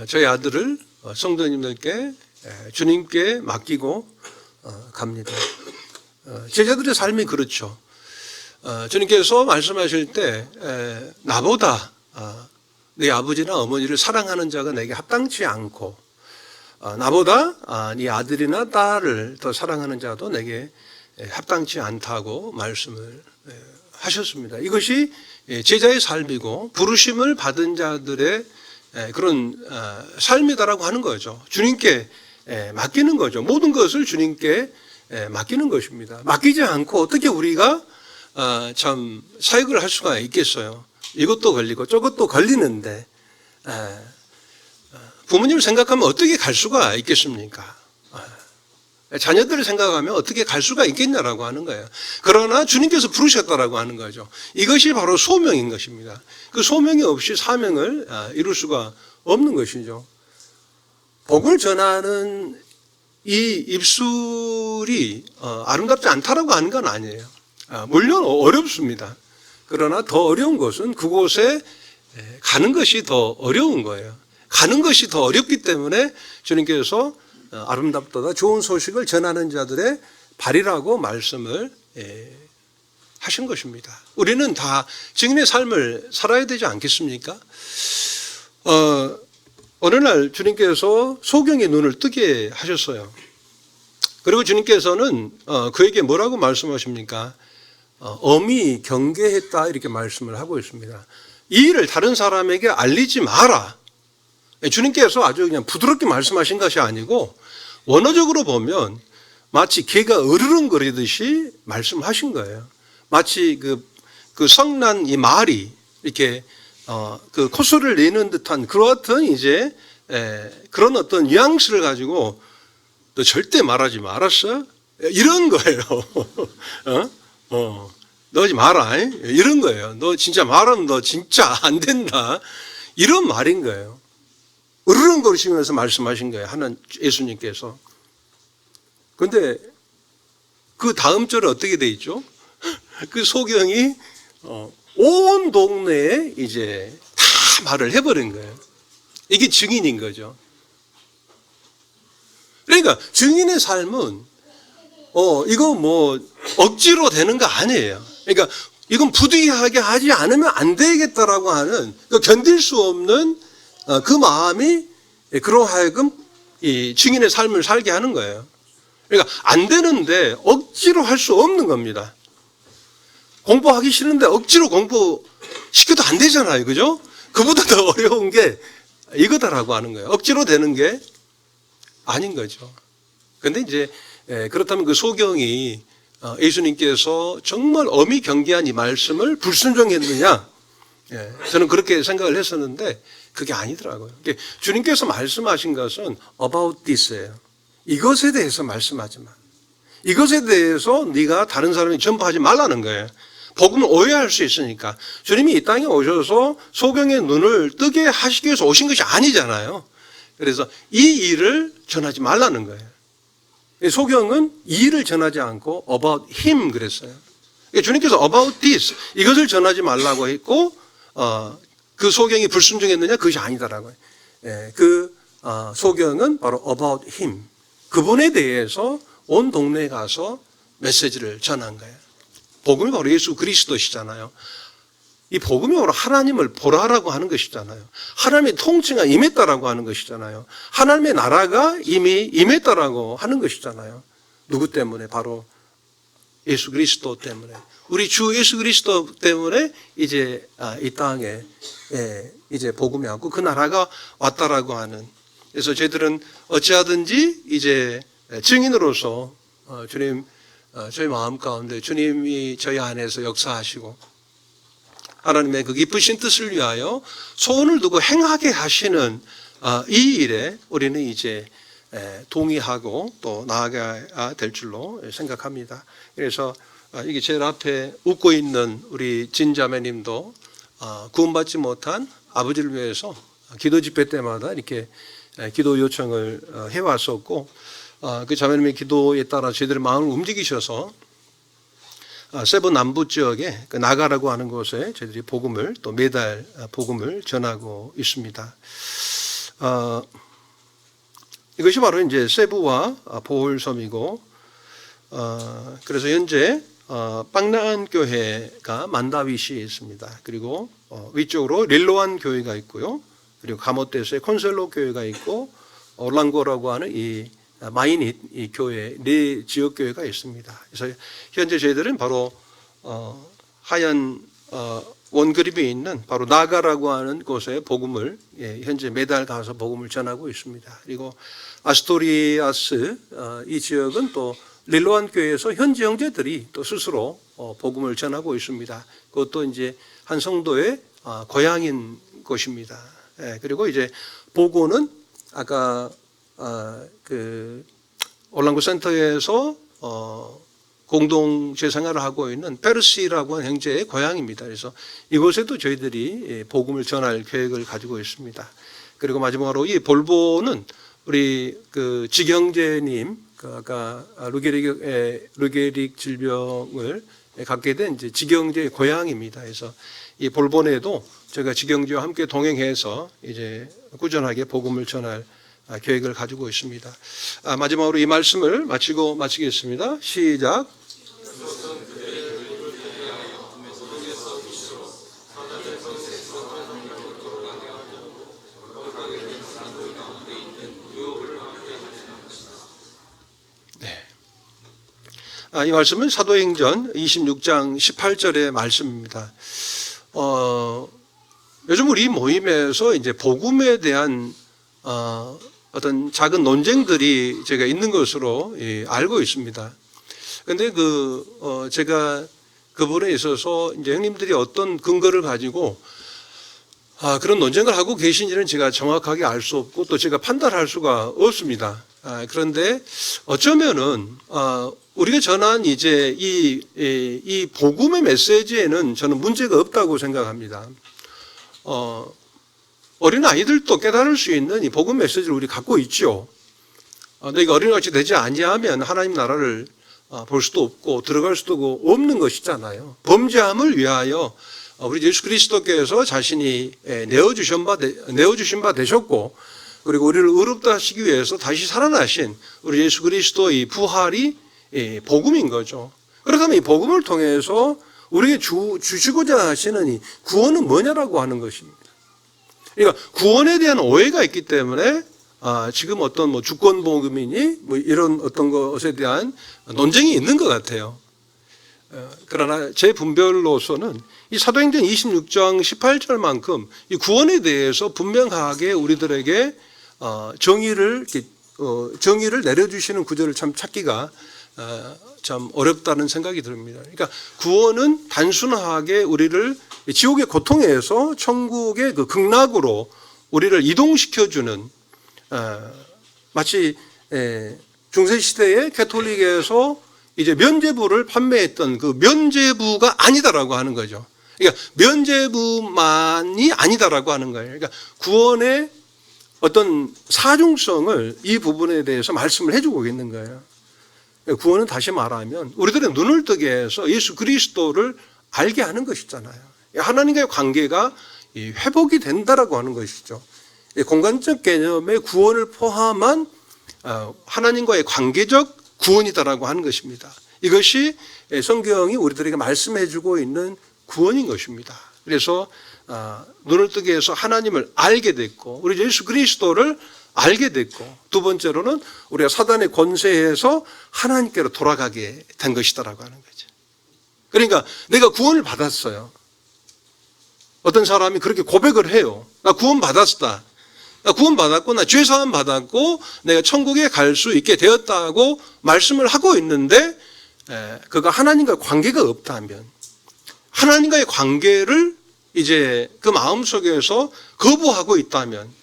저희 아들을 성도님들께 주님께 맡기고 갑니다. 제자들의 삶이 그렇죠. 주님께서 말씀하실 때 나보다 네 아버지나 어머니를 사랑하는 자가 내게 합당치 않고 나보다 네 아들이나 딸을 더 사랑하는 자도 내게 합당치 않다고 말씀을 하셨습니다. 이것이 제자의 삶이고 부르심을 받은 자들의 그런 삶이다라고 하는 거죠. 주님께 맡기는 거죠. 모든 것을 주님께 맡기는 것입니다. 맡기지 않고 어떻게 우리가 참 사역을 할 수가 있겠어요. 이것도 걸리고 저것도 걸리는데 부모님을 생각하면 어떻게 갈 수가 있겠습니까? 자녀들을 생각하면 어떻게 갈 수가 있겠냐라고 하는 거예요. 그러나 주님께서 부르셨다라고 하는 거죠. 이것이 바로 소명인 것입니다. 그 소명이 없이 사명을 이룰 수가 없는 것이죠. 복음을 전하는 이 입술이 아름답지 않다라고 하는 건 아니에요. 물론 어렵습니다. 그러나 더 어려운 것은 그곳에 가는 것이 더 어려운 거예요. 가는 것이 더 어렵기 때문에 주님께서 아름답도다 좋은 소식을 전하는 자들의 발이라고 말씀을 하신 것입니다. 우리는 다 증인의 삶을 살아야 되지 않겠습니까? 어느 날 주님께서 소경의 눈을 뜨게 하셨어요. 그리고 주님께서는 그에게 뭐라고 말씀하십니까? 엄히 경계했다 이렇게 말씀을 하고 있습니다. 이 일을 다른 사람에게 알리지 마라. 주님께서 아주 그냥 부드럽게 말씀하신 것이 아니고 원어적으로 보면 마치 개가 으르렁거리듯이 말씀하신 거예요. 마치 그 성난 이 말이 이렇게 그 콧소리를 내는 듯한 그런 이제 그런 어떤 뉘앙스를 가지고 너 절대 말하지 말았어? 이런 거예요. 너 하지 마라. 이런 거예요. 너 진짜 말하면 너 진짜 안 된다. 이런 말인 거예요. 으르렁거리시면서 말씀하신 거예요. 하나님 예수님께서. 근데 그 다음 절에 어떻게 돼 있죠? 그 소경이 온 동네에 이제 다 말을 해버린 거예요. 이게 증인인 거죠. 그러니까 증인의 삶은 이거 뭐 억지로 되는 거 아니에요. 그러니까 이건 부득이하게 하지 않으면 안 되겠다라고 하는 견딜 수 없는 그 마음이 그로 하여금 이 증인의 삶을 살게 하는 거예요. 그러니까 안 되는데 억지로 할 수 없는 겁니다. 공부하기 싫은데 억지로 공부시켜도 안 되잖아요. 그죠? 그보다 더 어려운 게 이거다라고 하는 거예요. 억지로 되는 게 아닌 거죠. 근데 이제 그렇다면 그 소경이 예수님께서 정말 엄히 경계한 이 말씀을 불순종했느냐? 저는 그렇게 생각을 했었는데 그게 아니더라고요. 주님께서 말씀하신 것은 about this예요. 이것에 대해서 말씀하지 마. 이것에 대해서 네가 다른 사람이 전파하지 말라는 거예요. 복음을 오해할 수 있으니까. 주님이 이 땅에 오셔서 소경의 눈을 뜨게 하시기 위해서 오신 것이 아니잖아요. 그래서 이 일을 전하지 말라는 거예요. 소경은 이 일을 전하지 않고 about him 그랬어요. 주님께서 about this 이것을 전하지 말라고 했고 그 소경이 불순종했느냐? 그것이 아니다라고요. 그 소경은 바로 about him 그분에 대해서 온 동네에 가서 메시지를 전한 거예요. 복음이 바로 예수 그리스도시잖아요. 이 복음이 바로 하나님을 보라라고 하는 것이잖아요. 하나님의 통치가 임했다라고 하는 것이잖아요. 하나님의 나라가 이미 임했다라고 하는 것이잖아요. 누구 때문에? 바로 예수 그리스도 때문에. 우리 주 예수 그리스도 때문에 이제 이 땅에 이제 복음이 왔고 그 나라가 왔다라고 하는. 그래서 저희들은 어찌하든지 이제 증인으로서 주님 저희 마음 가운데 주님이 저희 안에서 역사하시고 하나님의 그 기쁘신 뜻을 위하여 소원을 두고 행하게 하시는 이 일에 우리는 이제 동의하고 또 나아가야 될 줄로 생각합니다. 그래서 이게 제일 앞에 웃고 있는 우리 진자매님도 구원받지 못한 아버지를 위해서 기도 집회 때마다 이렇게 기도 요청을 해왔었고 그 자매님의 기도에 따라 저희들의 마음을 움직이셔서 세부 남부 지역에 그 나가라고 하는 곳에 저희들이 복음을 또 매달 복음을 전하고 있습니다. 이것이 바로 이제 세부와 보홀섬이고 그래서 현재 빵나안 교회가 만다위시에 있습니다. 그리고 위쪽으로 릴로안 교회가 있고요. 그리고 가모떼스에 콘셀로 교회가 있고 올랑고라고 하는 이 마이닛 이 교회 네 지역 교회가 있습니다. 그래서 현재 저희들은 바로 하얀 원그림이 있는 바로 나가라고 하는 곳에 복음을 현재 매달 가서 복음을 전하고 있습니다. 그리고 아스토리아스 이 지역은 또 릴로안 교회에서 현지 형제들이 또 스스로 복음을 전하고 있습니다. 그것도 이제 한 성도의 고향인 곳입니다. 그리고 이제 보고는 아까 그 올랑고 센터에서 공동 재생활을 하고 있는 페르시라고 하는 형제의 고향입니다. 그래서 이곳에도 저희들이 복음을 전할 계획을 가지고 있습니다. 그리고 마지막으로 이 볼보는 우리 그 지경재님 그 아까 루게릭 질병을 갖게 된 이제 지경제의 고향입니다. 그래서 이 볼본에도 제가 지경제와 함께 동행해서 이제 꾸준하게 복음을 전할 계획을 가지고 있습니다. 마지막으로 이 말씀을 마치겠습니다. 시작. 이 말씀은 사도행전 26장 18절의 말씀입니다. 요즘 우리 모임에서 이제 복음에 대한 어떤 작은 논쟁들이 제가 있는 것으로 알고 있습니다. 그런데 제가 그 부분에 있어서 이제 형님들이 어떤 근거를 가지고 그런 논쟁을 하고 계신지는 제가 정확하게 알 수 없고 또 제가 판단할 수가 없습니다. 그런데 어쩌면은 우리가 전한 이제 이 복음의 메시지에는 저는 문제가 없다고 생각합니다. 어린 아이들도 깨달을 수 있는 이 복음 메시지를 우리 갖고 있죠. 너희가 어린아이같이 되지 아니하면 하나님 나라를 볼 수도 없고 들어갈 수도 없는 것이잖아요. 범죄함을 위하여 우리 예수 그리스도께서 자신이 내어주신 바 되셨고, 그리고 우리를 의롭다 하시기 위해서 다시 살아나신 우리 예수 그리스도의 부활이 복음인 거죠. 그렇다면 이 복음을 통해서 우리에게 주시고자 하시는 이 구원은 뭐냐라고 하는 것입니다. 그러니까 구원에 대한 오해가 있기 때문에 지금 어떤 주권 복음이니 이런 어떤 것에 대한 논쟁이 있는 것 같아요. 그러나 제 분별로서는 이 사도행전 26장 18절만큼 이 구원에 대해서 분명하게 우리들에게 정의를 내려주시는 구절을 참 찾기가 참 어렵다는 생각이 듭니다. 그러니까 구원은 단순하게 우리를 지옥의 고통에서 천국의 그 극락으로 우리를 이동시켜주는, 마치 중세시대의 캐톨릭에서 이제 면죄부를 판매했던 그 면죄부가 아니다라고 하는 거죠. 그러니까 면죄부만이 아니다라고 하는 거예요. 그러니까 구원의 어떤 사중성을 이 부분에 대해서 말씀을 해주고 있는 거예요. 구원은 다시 말하면 우리들의 눈을 뜨게 해서 예수 그리스도를 알게 하는 것이잖아요. 하나님과의 관계가 회복이 된다라고 하는 것이죠. 공간적 개념의 구원을 포함한 하나님과의 관계적 구원이다라고 하는 것입니다. 이것이 성경이 우리들에게 말씀해주고 있는 구원인 것입니다. 그래서 눈을 뜨게 해서 하나님을 알게 됐고 우리 예수 그리스도를 알게 됐고, 두 번째로는 우리가 사단의 권세에서 하나님께로 돌아가게 된 것이다라고 하는 거죠. 그러니까 내가 구원을 받았어요. 어떤 사람이 그렇게 고백을 해요. 나 구원 받았다. 나 구원 받았고 나 죄사함 받았고 내가 천국에 갈 수 있게 되었다고 말씀을 하고 있는데, 그가 하나님과 관계가 없다면, 하나님과의 관계를 이제 그 마음속에서 거부하고 있다면,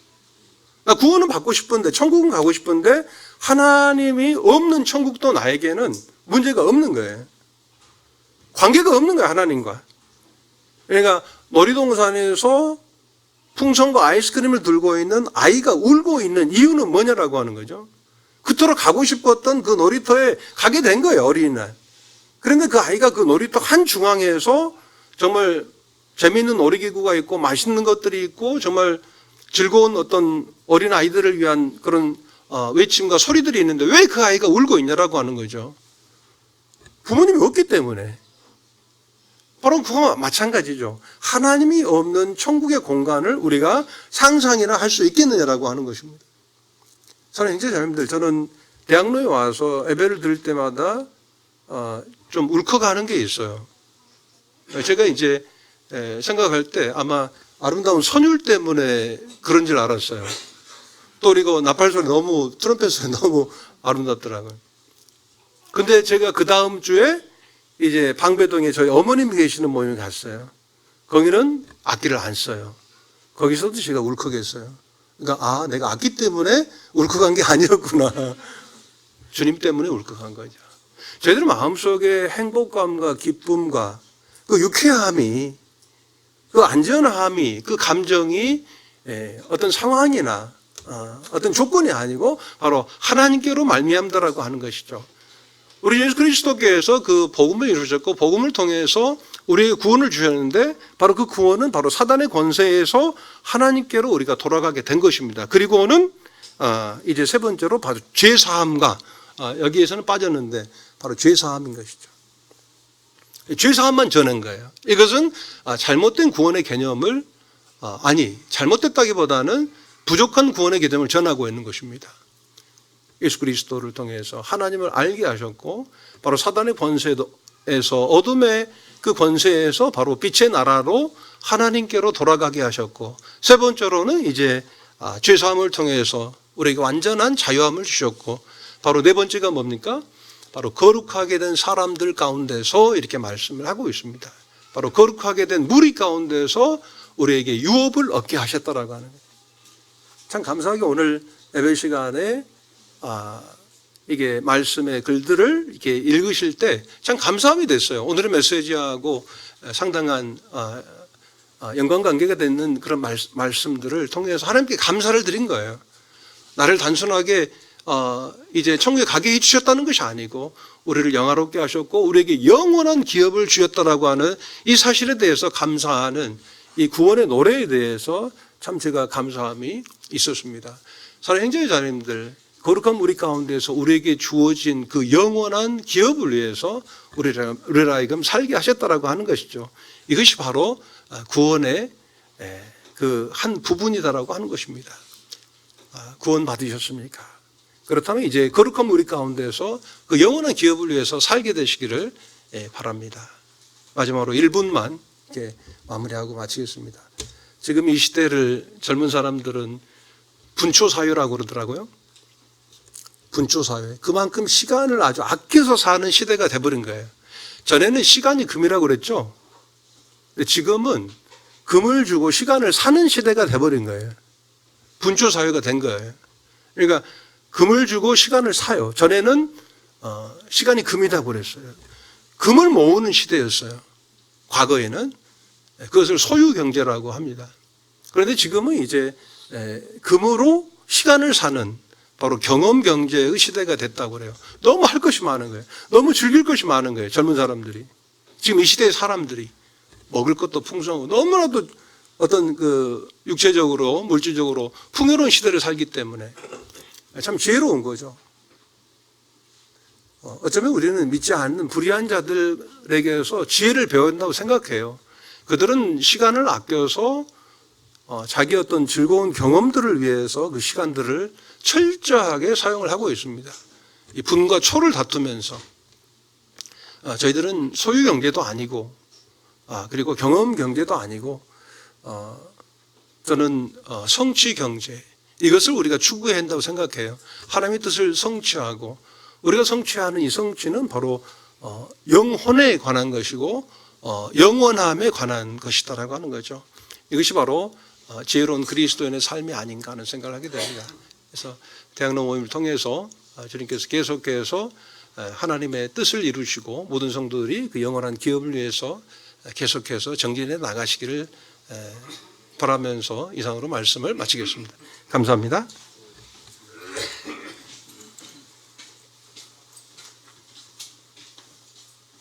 나 구원은 받고 싶은데 천국은 가고 싶은데 하나님이 없는 천국도 나에게는 문제가 없는 거예요. 관계가 없는 거예요, 하나님과. 그러니까 놀이동산에서 풍선과 아이스크림을 들고 있는 아이가 울고 있는 이유는 뭐냐라고 하는 거죠. 그토록 가고 싶었던 그 놀이터에 가게 된 거예요, 어린이날. 그런데 그 아이가 그 놀이터 한 중앙에서 정말 재미있는 놀이기구가 있고 맛있는 것들이 있고 정말 즐거운 어떤 어린 아이들을 위한 그런 외침과 소리들이 있는데 왜 그 아이가 울고 있냐라고 하는 거죠. 부모님이 없기 때문에. 바로 그거와 마찬가지죠. 하나님이 없는 천국의 공간을 우리가 상상이나 할 수 있겠느냐라고 하는 것입니다. 사랑하는 형제자매님들, 저는 대학로에 와서 예배를 드릴 때마다 좀 울컥하는 게 있어요. 제가 이제 생각할 때 아마 아름다운 선율 때문에 그런 줄 알았어요. 또 그리고 나팔 소리 너무, 트럼펫 소리 너무 아름답더라고요. 근데 제가 그 다음 주에 이제 방배동에 저희 어머님이 계시는 모임에 갔어요. 거기는 악기를 안 써요. 거기서도 제가 울컥했어요. 그러니까 내가 악기 때문에 울컥한 게 아니었구나. 주님 때문에 울컥한 거죠. 저희들 마음속에 행복감과 기쁨과 그 유쾌함이, 그 안전함이, 그 감정이 어떤 상황이나 어떤 조건이 아니고 바로 하나님께로 말미암다라고 하는 것이죠. 우리 예수 그리스도께서 그 복음을 이루셨고 복음을 통해서 우리에게 구원을 주셨는데 바로 그 구원은 바로 사단의 권세에서 하나님께로 우리가 돌아가게 된 것입니다. 그리고는 이제 세 번째로 바로 죄사함과 여기에서는 빠졌는데 바로 죄사함인 것이죠. 죄사함만 전한 거예요. 이것은 잘못된 구원의 개념을 잘못됐다기보다는 부족한 구원의 개념을 전하고 있는 것입니다. 예수 그리스도를 통해서 하나님을 알게 하셨고 바로 사단의 권세에서 어둠의 그 권세에서 바로 빛의 나라로 하나님께로 돌아가게 하셨고 세 번째로는 이제 죄사함을 통해서 우리에게 완전한 자유함을 주셨고 바로 네 번째가 뭡니까? 바로 거룩하게 된 사람들 가운데서 이렇게 말씀을 하고 있습니다. 바로 거룩하게 된 무리 가운데서 우리에게 유업을 얻게 하셨다라고 하는 거예요. 참 감사하게 오늘 예배 시간에 이게 말씀의 글들을 이렇게 읽으실 때 참 감사함이 됐어요. 오늘의 메시지하고 상당한 연관 관계가 되는 그런 말씀들을 통해서 하나님께 감사를 드린 거예요. 나를 단순하게 이제 천국에 가게 해주셨다는 것이 아니고 우리를 영화롭게 하셨고 우리에게 영원한 기업을 주셨다라고 하는 이 사실에 대해서 감사하는 이 구원의 노래에 대해서 참 제가 감사함이 있었습니다. 사랑하는 형제의 자녀님들, 거룩한 우리 가운데서 우리에게 주어진 그 영원한 기업을 위해서 우리를 하여금 살게 하셨다라고 하는 것이죠. 이것이 바로 구원의 그 한 부분이다라고 하는 것입니다. 구원 받으셨습니까? 그렇다면 이제 거룩한 우리 가운데서 그 영원한 기업을 위해서 살게 되시기를 바랍니다. 마지막으로 1분만 이렇게 마무리하고 마치겠습니다. 지금 이 시대를 젊은 사람들은 분초사회라고 그러더라고요. 분초사회. 그만큼 시간을 아주 아껴서 사는 시대가 돼버린 거예요. 전에는 시간이 금이라고 그랬죠. 근데 지금은 금을 주고 시간을 사는 시대가 돼버린 거예요. 분초사회가 된 거예요. 그러니까 금을 주고 시간을 사요. 전에는 시간이 금이라고 그랬어요. 금을 모으는 시대였어요. 과거에는. 그것을 소유경제라고 합니다. 그런데 지금은 이제 금으로 시간을 사는 바로 경험경제의 시대가 됐다고 그래요. 너무 할 것이 많은 거예요. 너무 즐길 것이 많은 거예요. 젊은 사람들이. 지금 이 시대의 사람들이 먹을 것도 풍성하고 너무나도 어떤 그 육체적으로 물질적으로 풍요로운 시대를 살기 때문에 참 지혜로운 거죠. 어쩌면 우리는 믿지 않는 불의한 자들에게서 지혜를 배워야 한다고 생각해요. 그들은 시간을 아껴서 자기 어떤 즐거운 경험들을 위해서 그 시간들을 철저하게 사용을 하고 있습니다. 이 분과 초를 다투면서 저희들은 소유 경제도 아니고 그리고 경험 경제도 아니고 저는 성취 경제 이것을 우리가 추구해야 한다고 생각해요. 하나님의 뜻을 성취하고 우리가 성취하는 이 성취는 바로 영혼에 관한 것이고 영원함에 관한 것이다라고 하는 거죠. 이것이 바로 지혜로운 그리스도인의 삶이 아닌가 하는 생각을 하게 됩니다. 그래서 대학로 모임을 통해서 주님께서 계속해서 하나님의 뜻을 이루시고 모든 성도들이 그 영원한 기업을 위해서 계속해서 정진해 나가시기를 바라면서 이상으로 말씀을 마치겠습니다. 감사합니다.